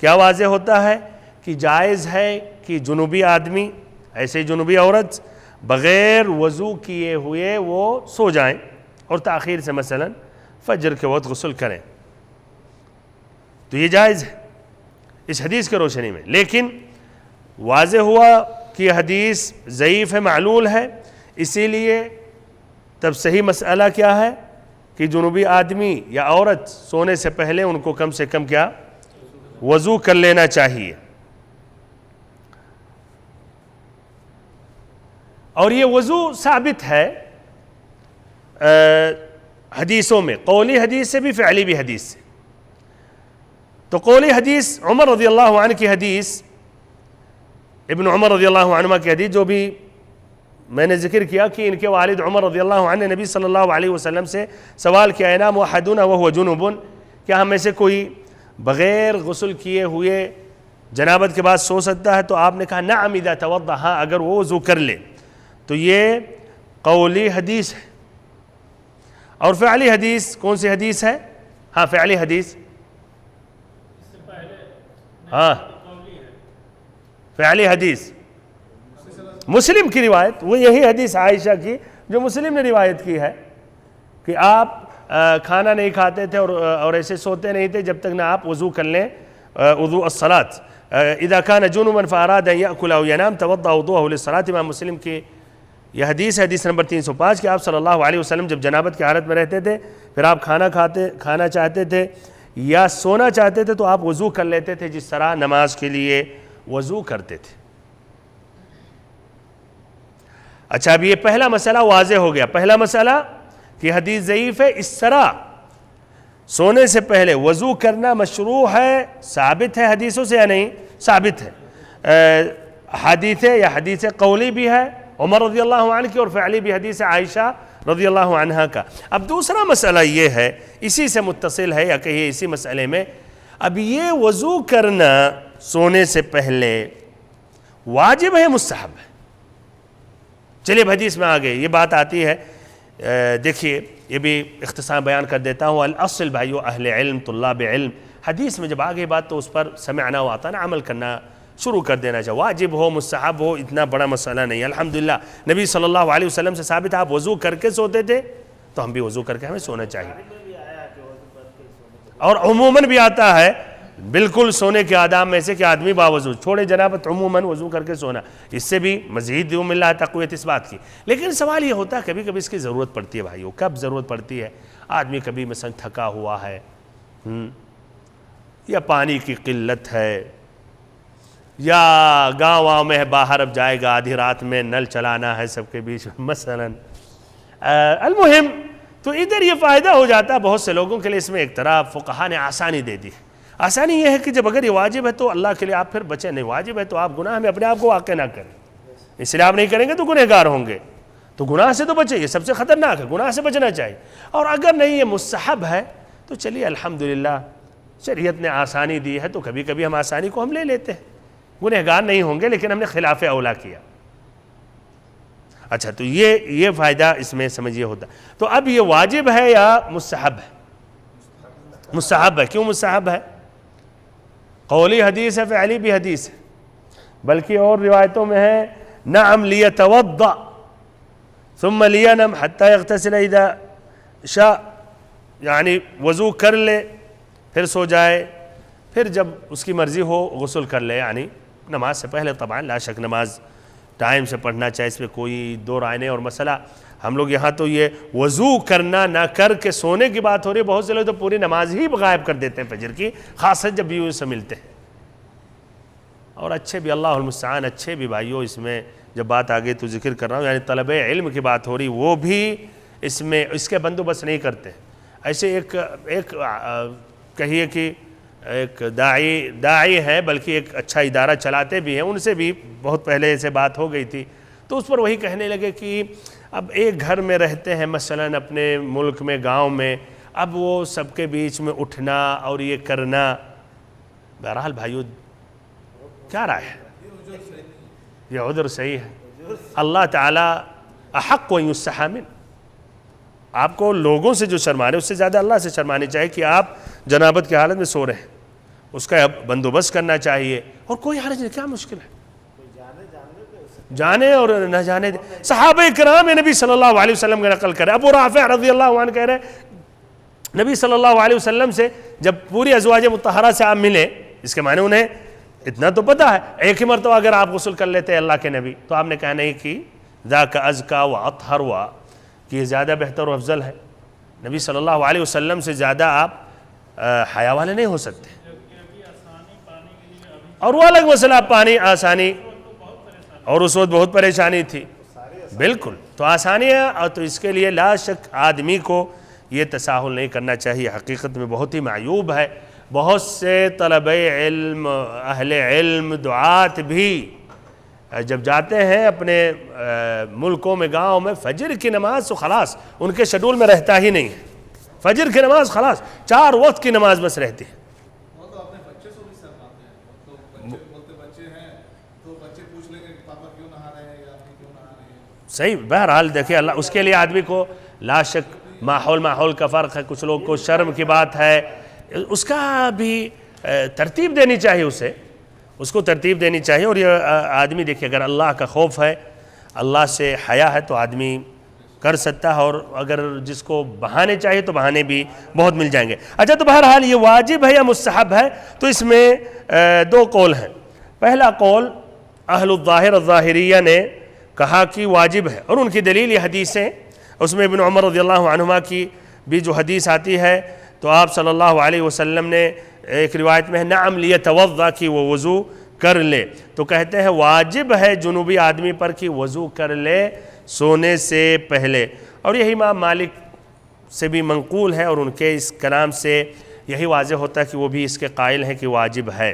کیا واضح ہوتا ہے کہ جائز ہے کہ جنوبی آدمی، ایسے جنوبی عورت بغیر وضو کیے ہوئے وہ سو جائیں اور تاخیر سے مثلا فجر کے وقت غسل کریں، تو یہ جائز ہے اس حدیث کی روشنی میں. لیکن واضح ہوا کہ یہ حدیث ضعیف ہے، معلول ہے، اسی لیے تب صحیح مسئلہ کیا ہے کہ جنوبی آدمی یا عورت سونے سے پہلے ان کو کم سے کم کیا؟ وضو کر لینا چاہیے. اور یہ وضو ثابت ہے حدیثوں میں، قولی حدیث سے بھی، فعلی بھی حدیث سے. تو قولی حدیث عمر رضی اللہ عنہ کی حدیث، ابن عمر رضی اللہ عنہ کی حدیث، جو بھی میں نے ذکر کیا کہ ان کے والد عمر رضی اللہ عنہ نے نبی صلی اللہ علیہ وسلم سے سوال کیا، انام احدنا وهو جنوب، کیا ہم میں سے کوئی بغیر غسل کیے ہوئے جنابت کے بعد سو سکتا ہے؟ تو آپ نے کہا نعم اذا توضأ، ہاں اگر وہ وضو کر لے. تو یہ قولی حدیث ہے، اور فعلی حدیث کون سی حدیث ہے؟ ہاں فعلی حدیث، ہاں فعلی حدیث مسلم کی روایت، وہ یہی حدیث عائشہ کی جو مسلم نے روایت کی ہے کہ آپ کھانا نہیں کھاتے تھے اور ایسے سوتے نہیں تھے جب تک نہ آپ وضو کر لیں، وضوء الصلاة اذا كان جنبا فاراد ان يأكل او ينام توضأ وضوءه للصلاة۔ امام مسلم کی یہ حدیث ہے، حدیث نمبر 305 کہ آپ صلی اللہ علیہ وسلم جب جنابت کی حالت میں رہتے تھے، پھر آپ کھانا چاہتے تھے یا سونا چاہتے تھے تو آپ وضو کر لیتے تھے جس طرح نماز کے لیے وضو کرتے تھے۔ اچھا اب یہ پہلا مسئلہ واضح ہو گیا، پہلا مسئلہ کہ حدیث ضعیف ہے، اس طرح سونے سے پہلے وضو کرنا مشروع ہے، ثابت ہے حدیثوں سے یا نہیں؟ ثابت ہے، حدیث یا حدیث قولی بھی ہے عمر رضی اللہ عنہ کی، اور فعلی بھی حدیث عائشہ رضی اللہ عنہا کا۔ اب دوسرا مسئلہ یہ ہے، اسی سے متصل ہے یا کہیے اسی مسئلے میں، اب یہ وضو کرنا سونے سے پہلے واجب ہے مستحب ہے؟ چلیے حدیث میں آگے یہ بات آتی ہے، دیکھیے یہ بھی اختصار بیان کر دیتا ہوں۔ الاصل بھائیو اہل علم طلاب علم، حدیث میں جب آگے بات تو اس پر سمعنا و اطعنا عمل کرنا شروع کر دینا چاہیے، واجب ہو مستحب ہو اتنا بڑا مسئلہ نہیں۔ الحمدللہ نبی صلی اللہ علیہ وسلم سے ثابت، آپ وضو کر کے سوتے تھے تو ہم بھی وضو کر کے ہمیں سونا چاہیے، اور عموماً بھی آتا ہے بالکل سونے کے آداب میں سے کہ آدمی باوضو چھوڑے جنابت عموماً وضو کر کے سونا، اس سے بھی مزید مل رہا ہے تقویت اس بات کی۔ لیکن سوال یہ ہوتا ہے کبھی کبھی اس کی ضرورت پڑتی ہے بھائیو، کب ضرورت پڑتی ہے؟ آدمی کبھی مثلا تھکا ہوا ہے، یا پانی کی قلت ہے، یا گاؤں میں باہر اب جائے گا آدھی رات میں نل چلانا ہے سب کے بیچ مثلا، المہم تو ادھر یہ فائدہ ہو جاتا ہے بہت سے لوگوں کے لیے۔ اس میں ایک طرح فقہا نے آسانی دے دی، آسانی یہ ہے کہ جب اگر یہ واجب ہے تو اللہ کے لیے آپ پھر بچیں، نہیں واجب ہے تو آپ گناہ میں اپنے آپ کو واقع نہ کریں، اس لیے آپ نہیں کریں گے تو گنہگار ہوں گے، تو گناہ سے تو بچیں، یہ سب سے خطرناک ہے، گناہ سے بچنا چاہیے۔ اور اگر نہیں یہ مستحب ہے تو چلیے الحمدللہ شریعت نے آسانی دی ہے تو کبھی کبھی ہم آسانی کو ہم لے لیتے ہیں، گنہگار نہیں ہوں گے لیکن ہم نے خلاف اولا کیا۔ اچھا تو یہ فائدہ اس میں سمجھیے ہوتا۔ تو اب یہ واجب ہے یا مستحب ہے؟ مستحب ہے۔ کیوں مستحب ہے؟ قولی حدیث ہے، فعلی بھی حدیث ہے، بلکہ اور روایتوں میں ہے نعم لیتوضأ ثم لینم حتی یغتسل اذا شاء، یعنی وضو کر لے پھر سو جائے، پھر جب اس کی مرضی ہو غسل کر لے، یعنی نماز سے پہلے طبعا لا شک نماز ٹائم سے پڑھنا چاہیے، اس میں کوئی دو رائے نہیں۔ اور مسئلہ ہم لوگ یہاں تو یہ وضو کرنا نہ کر کے سونے کی بات ہو رہی ہے، بہت سے لوگ تو پوری نماز ہی غائب کر دیتے ہیں فجر کی، خاص جب بیوی سے ملتے ہیں، اور اچھے بھی اللہ المستعان اچھے بھی بھائیوں، اس میں جب بات آگے تو ذکر کر رہا ہوں، یعنی طلب علم کی بات ہو رہی، وہ بھی اس میں اس کے بندوبست نہیں کرتے۔ ایسے ایک کہیے کہ ایک داعی ہے، بلکہ ایک اچھا ادارہ چلاتے بھی ہیں، ان سے بھی بہت پہلے سے بات ہو گئی تھی، تو اس پر وہی کہنے لگے کہ اب ایک گھر میں رہتے ہیں مثلاً اپنے ملک میں گاؤں میں، اب وہ سب کے بیچ میں اٹھنا اور یہ کرنا، بہرحال بھائیو کیا رائے ہے؟ یہ عذر صحیح ہے، اللہ تعالیٰ احق و یستحی منہ، آپ کو لوگوں سے جو شرمانے اس سے زیادہ اللہ سے شرمانی چاہیے کہ آپ جنابت کی حالت میں سو رہے ہیں، اس کا بندوبست کرنا چاہیے، اور کوئی حرج نہیں، کیا مشکل ہے؟ جانے اور نہ جانے دے۔ صحابہ کرام نبی صلی اللہ علیہ وسلم کا نقل کرے، ابو رافع رضی اللہ عنہ کہہ رہے نبی صلی اللہ علیہ وسلم سے جب پوری ازواج مطہرہ سے آپ ملے، اس کے معنی انہیں اتنا تو پتہ ہے ایک ہی مرتبہ اگر آپ غسل کر لیتے اللہ کے نبی، تو آپ نے کہا نہیں کہ ذاک ازکا و اطہر و، کہ یہ زیادہ بہتر و افضل ہے، نبی صلی اللہ علیہ وسلم سے زیادہ آپ حیا والے نہیں ہو سکتے۔ اور وہ الگ مسئلہ، پانی آسانی، اور اس وقت بہت پریشانی تھی، بالکل، تو آسانی ہے، اور تو اس کے لیے لا شک آدمی کو یہ تساہل نہیں کرنا چاہیے، حقیقت میں بہت ہی معیوب ہے۔ بہت سے طلبہ علم، اہل علم، دعات بھی جب جاتے ہیں اپنے ملکوں میں گاؤں میں، فجر کی نماز تو خلاص ان کے شیڈول میں رہتا ہی نہیں ہے، فجر کی نماز خلاص 4 وقت کی نماز بس رہتی ہے۔ صحیح. بہرحال دیکھیں اللہ اس کے لیے آدمی کو لا شک ماحول کا فرق ہے. کچھ لوگ کو شرم کی بات ہے, اس کا بھی ترتیب دینی چاہیے, اس کو ترتیب دینی چاہیے. اور یہ آدمی دیکھیں اگر اللہ کا خوف ہے, اللہ سے حیا ہے تو آدمی کر سکتا ہے, اور اگر جس کو بہانے چاہیے تو بہانے بھی بہت مل جائیں گے. اچھا, تو بہرحال یہ واجب ہے یا مستحب ہے؟ تو اس میں دو قول ہیں. پہلا قول اہل الظاہر الظاہریہ نے کہا کہ واجب ہے, اور ان کی دلیل یہ حدیثیں, اس میں ابن عمر رضی اللہ عنہما کی بھی جو حدیث آتی ہے, تو آپ صلی اللہ علیہ وسلم نے ایک روایت میں نعم لیتوضا کہ وہ وضو کر لے, تو کہتے ہیں واجب ہے جنوبی آدمی پر کہ وضو کر لے سونے سے پہلے. اور یہی امام مالک سے بھی منقول ہے, اور ان کے اس کلام سے یہی واضح ہوتا ہے کہ وہ بھی اس کے قائل ہیں کہ واجب ہے.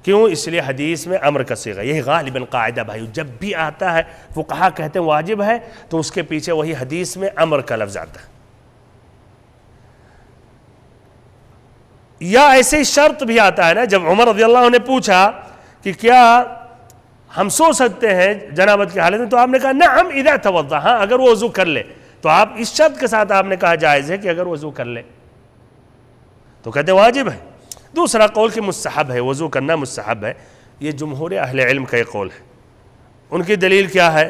کیوں؟ اس لیے حدیث میں امر کا صیغہ, یہی غالباً قاعدہ بھائی, جب بھی آتا ہے فقہا کہتے ہیں واجب ہے تو اس کے پیچھے وہی حدیث میں امر کا لفظ آتا ہے. یا ایسے شرط بھی آتا ہے نا, جب عمر رضی اللہ عنہ نے پوچھا کہ کیا ہم سو سکتے ہیں جنابت کی حالت میں, تو آپ نے کہا نعم اذا توضا, ہاں اگر وہ وضو کر لے. تو آپ اس شرط کے ساتھ آپ نے کہا جائز ہے کہ اگر وضو کر لے, تو کہتے ہیں واجب ہے. دوسرا قول کہ مستحب ہے, وضو کرنا مستحب ہے. یہ جمہور اہل علم کا ایک قول ہے. ان کی دلیل کیا ہے؟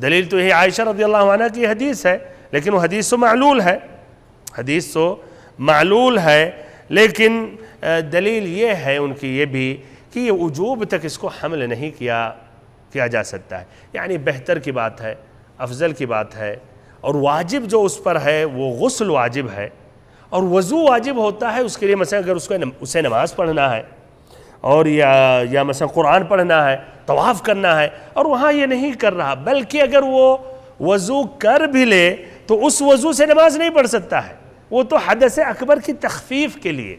دلیل تو یہ عائشہ رضی اللہ عنہ کی حدیث ہے, لیکن وہ حدیث تو معلول ہے, حدیث تو معلول ہے, لیکن دلیل یہ ہے ان کی یہ بھی کہ یہ وجوب تک اس کو حمل نہیں کیا جا سکتا ہے. یعنی بہتر کی بات ہے, افضل کی بات ہے, اور واجب جو اس پر ہے وہ غسل واجب ہے, اور وضو واجب ہوتا ہے اس کے لیے. مثلا اگر اسے نماز پڑھنا ہے, اور یا مثلا قرآن پڑھنا ہے, طواف کرنا ہے, اور وہاں یہ نہیں کر رہا, بلکہ اگر وہ وضو کر بھی لے تو اس وضو سے نماز نہیں پڑھ سکتا ہے, وہ تو حدث اکبر کی تخفیف کے لیے.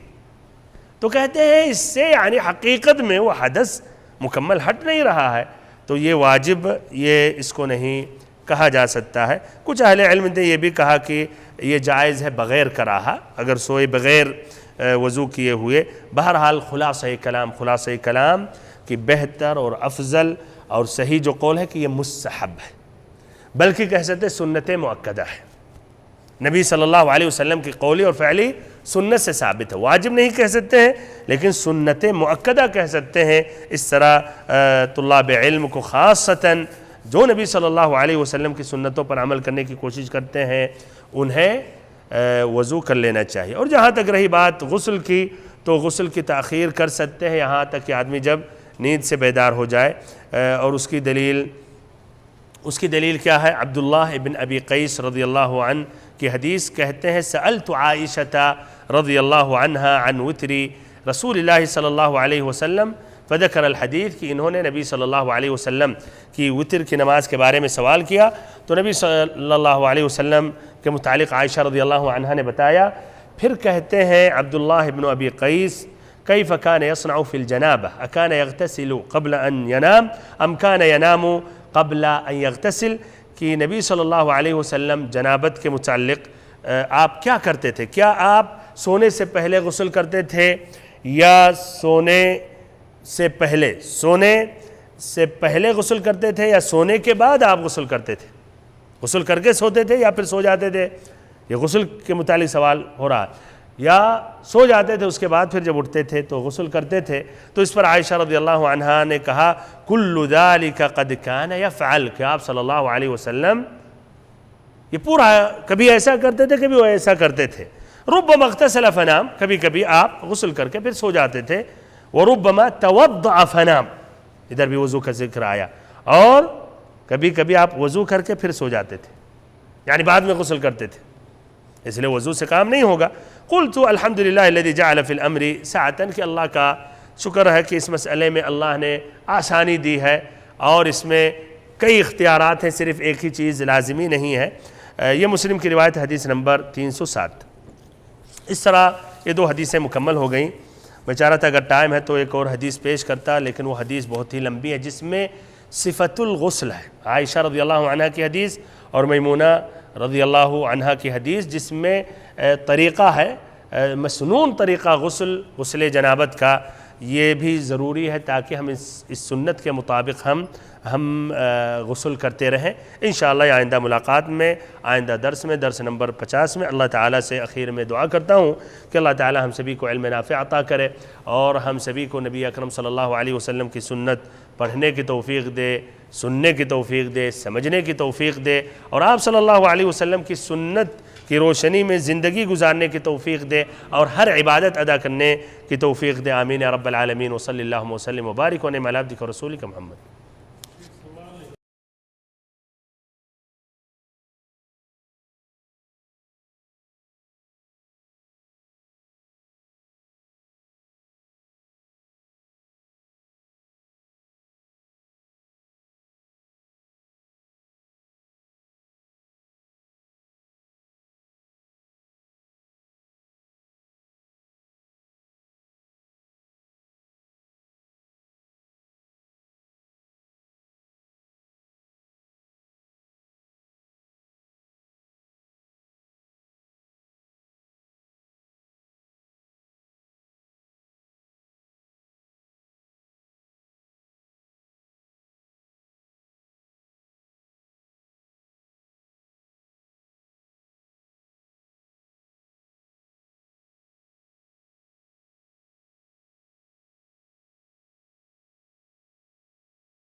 تو کہتے ہیں اس سے یعنی حقیقت میں وہ حدث مکمل ہٹ نہیں رہا ہے, تو یہ واجب یہ اس کو نہیں کہا جا سکتا ہے. کچھ اہل علم نے یہ بھی کہا کہ یہ جائز ہے بغیر کراہا, اگر سوئے بغیر وضو کیے ہوئے. بہرحال خلاصہ کلام کہ بہتر اور افضل اور صحیح جو قول ہے کہ یہ مستحب ہے, بلکہ کہہ سکتے سنت مؤکدہ ہے. نبی صلی اللہ علیہ وسلم کی قولی اور فعلی سنت سے ثابت ہے. واجب نہیں کہہ سکتے ہیں, لیکن سنت مؤکدہ کہہ سکتے ہیں. اس طرح طلاب علم کو خاصتاً جو نبی صلی اللہ علیہ وسلم کی سنتوں پر عمل کرنے کی کوشش کرتے ہیں انہیں وضو کر لینا چاہیے. اور جہاں تک رہی بات غسل کی, تو غسل کی تاخیر کر سکتے ہیں یہاں تک کہ آدمی جب نیند سے بیدار ہو جائے. اور اس کی دلیل کیا ہے؟ عبداللہ ابن ابی قیس رضی اللہ عنہ کی حدیث کہتے ہیں سألت عائشہ رضی اللہ عنہا عن وتری رسول اللہ صلی اللہ علیہ وسلم فذکر الحدیث, کہ انہوں نے نبی صلی اللہ علیہ وسلم کی وتر کی نماز کے بارے میں سوال کیا, تو نبی صلی اللہ علیہ وسلم کے متعلق عائشہ رضی اللہ عنہا نے بتایا. پھر کہتے ہیں عبداللہ ابن ابی قیس کیف کان یصنع فی الجنابہ اکان یغتسل قبل ان ینام ام کان ینام قبل ان یغتسل, کہ نبی صلی اللہ علیہ وسلم جنابت کے متعلق آپ کیا کرتے تھے؟ کیا آپ سونے سے پہلے غسل کرتے تھے یا سونے سے پہلے غسل کرتے تھے, یا سونے کے بعد آپ غسل کرتے تھے؟ غسل کر کے سوتے تھے یا پھر سو جاتے تھے؟ یہ غسل کے متعلق سوال ہو رہا ہے. یا سو جاتے تھے اس کے بعد پھر جب اٹھتے تھے تو غسل کرتے تھے؟ تو اس پر عائشہ رضی اللہ عنہا نے کہا کل ذالک قد کان یفعل, کہ آپ صلی اللہ علیہ وسلم یہ پورا کبھی ایسا کرتے تھے کبھی وہ ایسا کرتے تھے. ربما اغتسل فنام, کبھی کبھی آپ غسل کر کے پھر سو جاتے تھے. وربما توضأ فنام, ادھر بھی وضو کا ذکر آیا, اور کبھی کبھی آپ وضو کر کے پھر سو جاتے تھے, یعنی بعد میں غسل کرتے تھے, اس لیے وضو سے کام نہیں ہوگا. قلت الحمدللہ الذی جعل فی الامر سعۃ, کہ اللہ کا شکر ہے کہ اس مسئلے میں اللہ نے آسانی دی ہے, اور اس میں کئی اختیارات ہیں, صرف ایک ہی چیز لازمی نہیں ہے. یہ مسلم کی روایت حدیث نمبر 307. اس طرح یہ دو حدیثیں مکمل ہو گئیں. میں چاہ رہا تھا اگر ٹائم ہے تو ایک اور حدیث پیش کرتا, لیکن وہ حدیث بہت ہی لمبی ہے جس میں صفت الغسل ہے. عائشہ رضی اللہ عنہ کی حدیث اور میمونہ رضی اللہ عنہ کی حدیث, جس میں طریقہ ہے مسنون طریقہ غسل جنابت کا, یہ بھی ضروری ہے تاکہ ہم اس سنت کے مطابق ہم غسل کرتے رہیں انشاءاللہ۔ آئندہ ملاقات میں، آئندہ درس میں، درس نمبر 50 میں اللہ تعالیٰ سے اخیر میں دعا کرتا ہوں کہ اللہ تعالیٰ ہم سبھی کو علم نافع عطا کرے اور ہم سبھی کو نبی اکرم صلی اللہ علیہ وسلم کی سنت پڑھنے کی توفیق دے، سننے کی توفیق دے، سمجھنے کی توفیق دے، اور آپ صلی اللہ علیہ وسلم کی سنت کی روشنی میں زندگی گزارنے کی توفیق دے اور ہر عبادت ادا کرنے کی توفیق دے۔ آمین یا رب العالمین۔ وصلی اللہ وسلم وبارک علی عبدک ورسولک محمد۔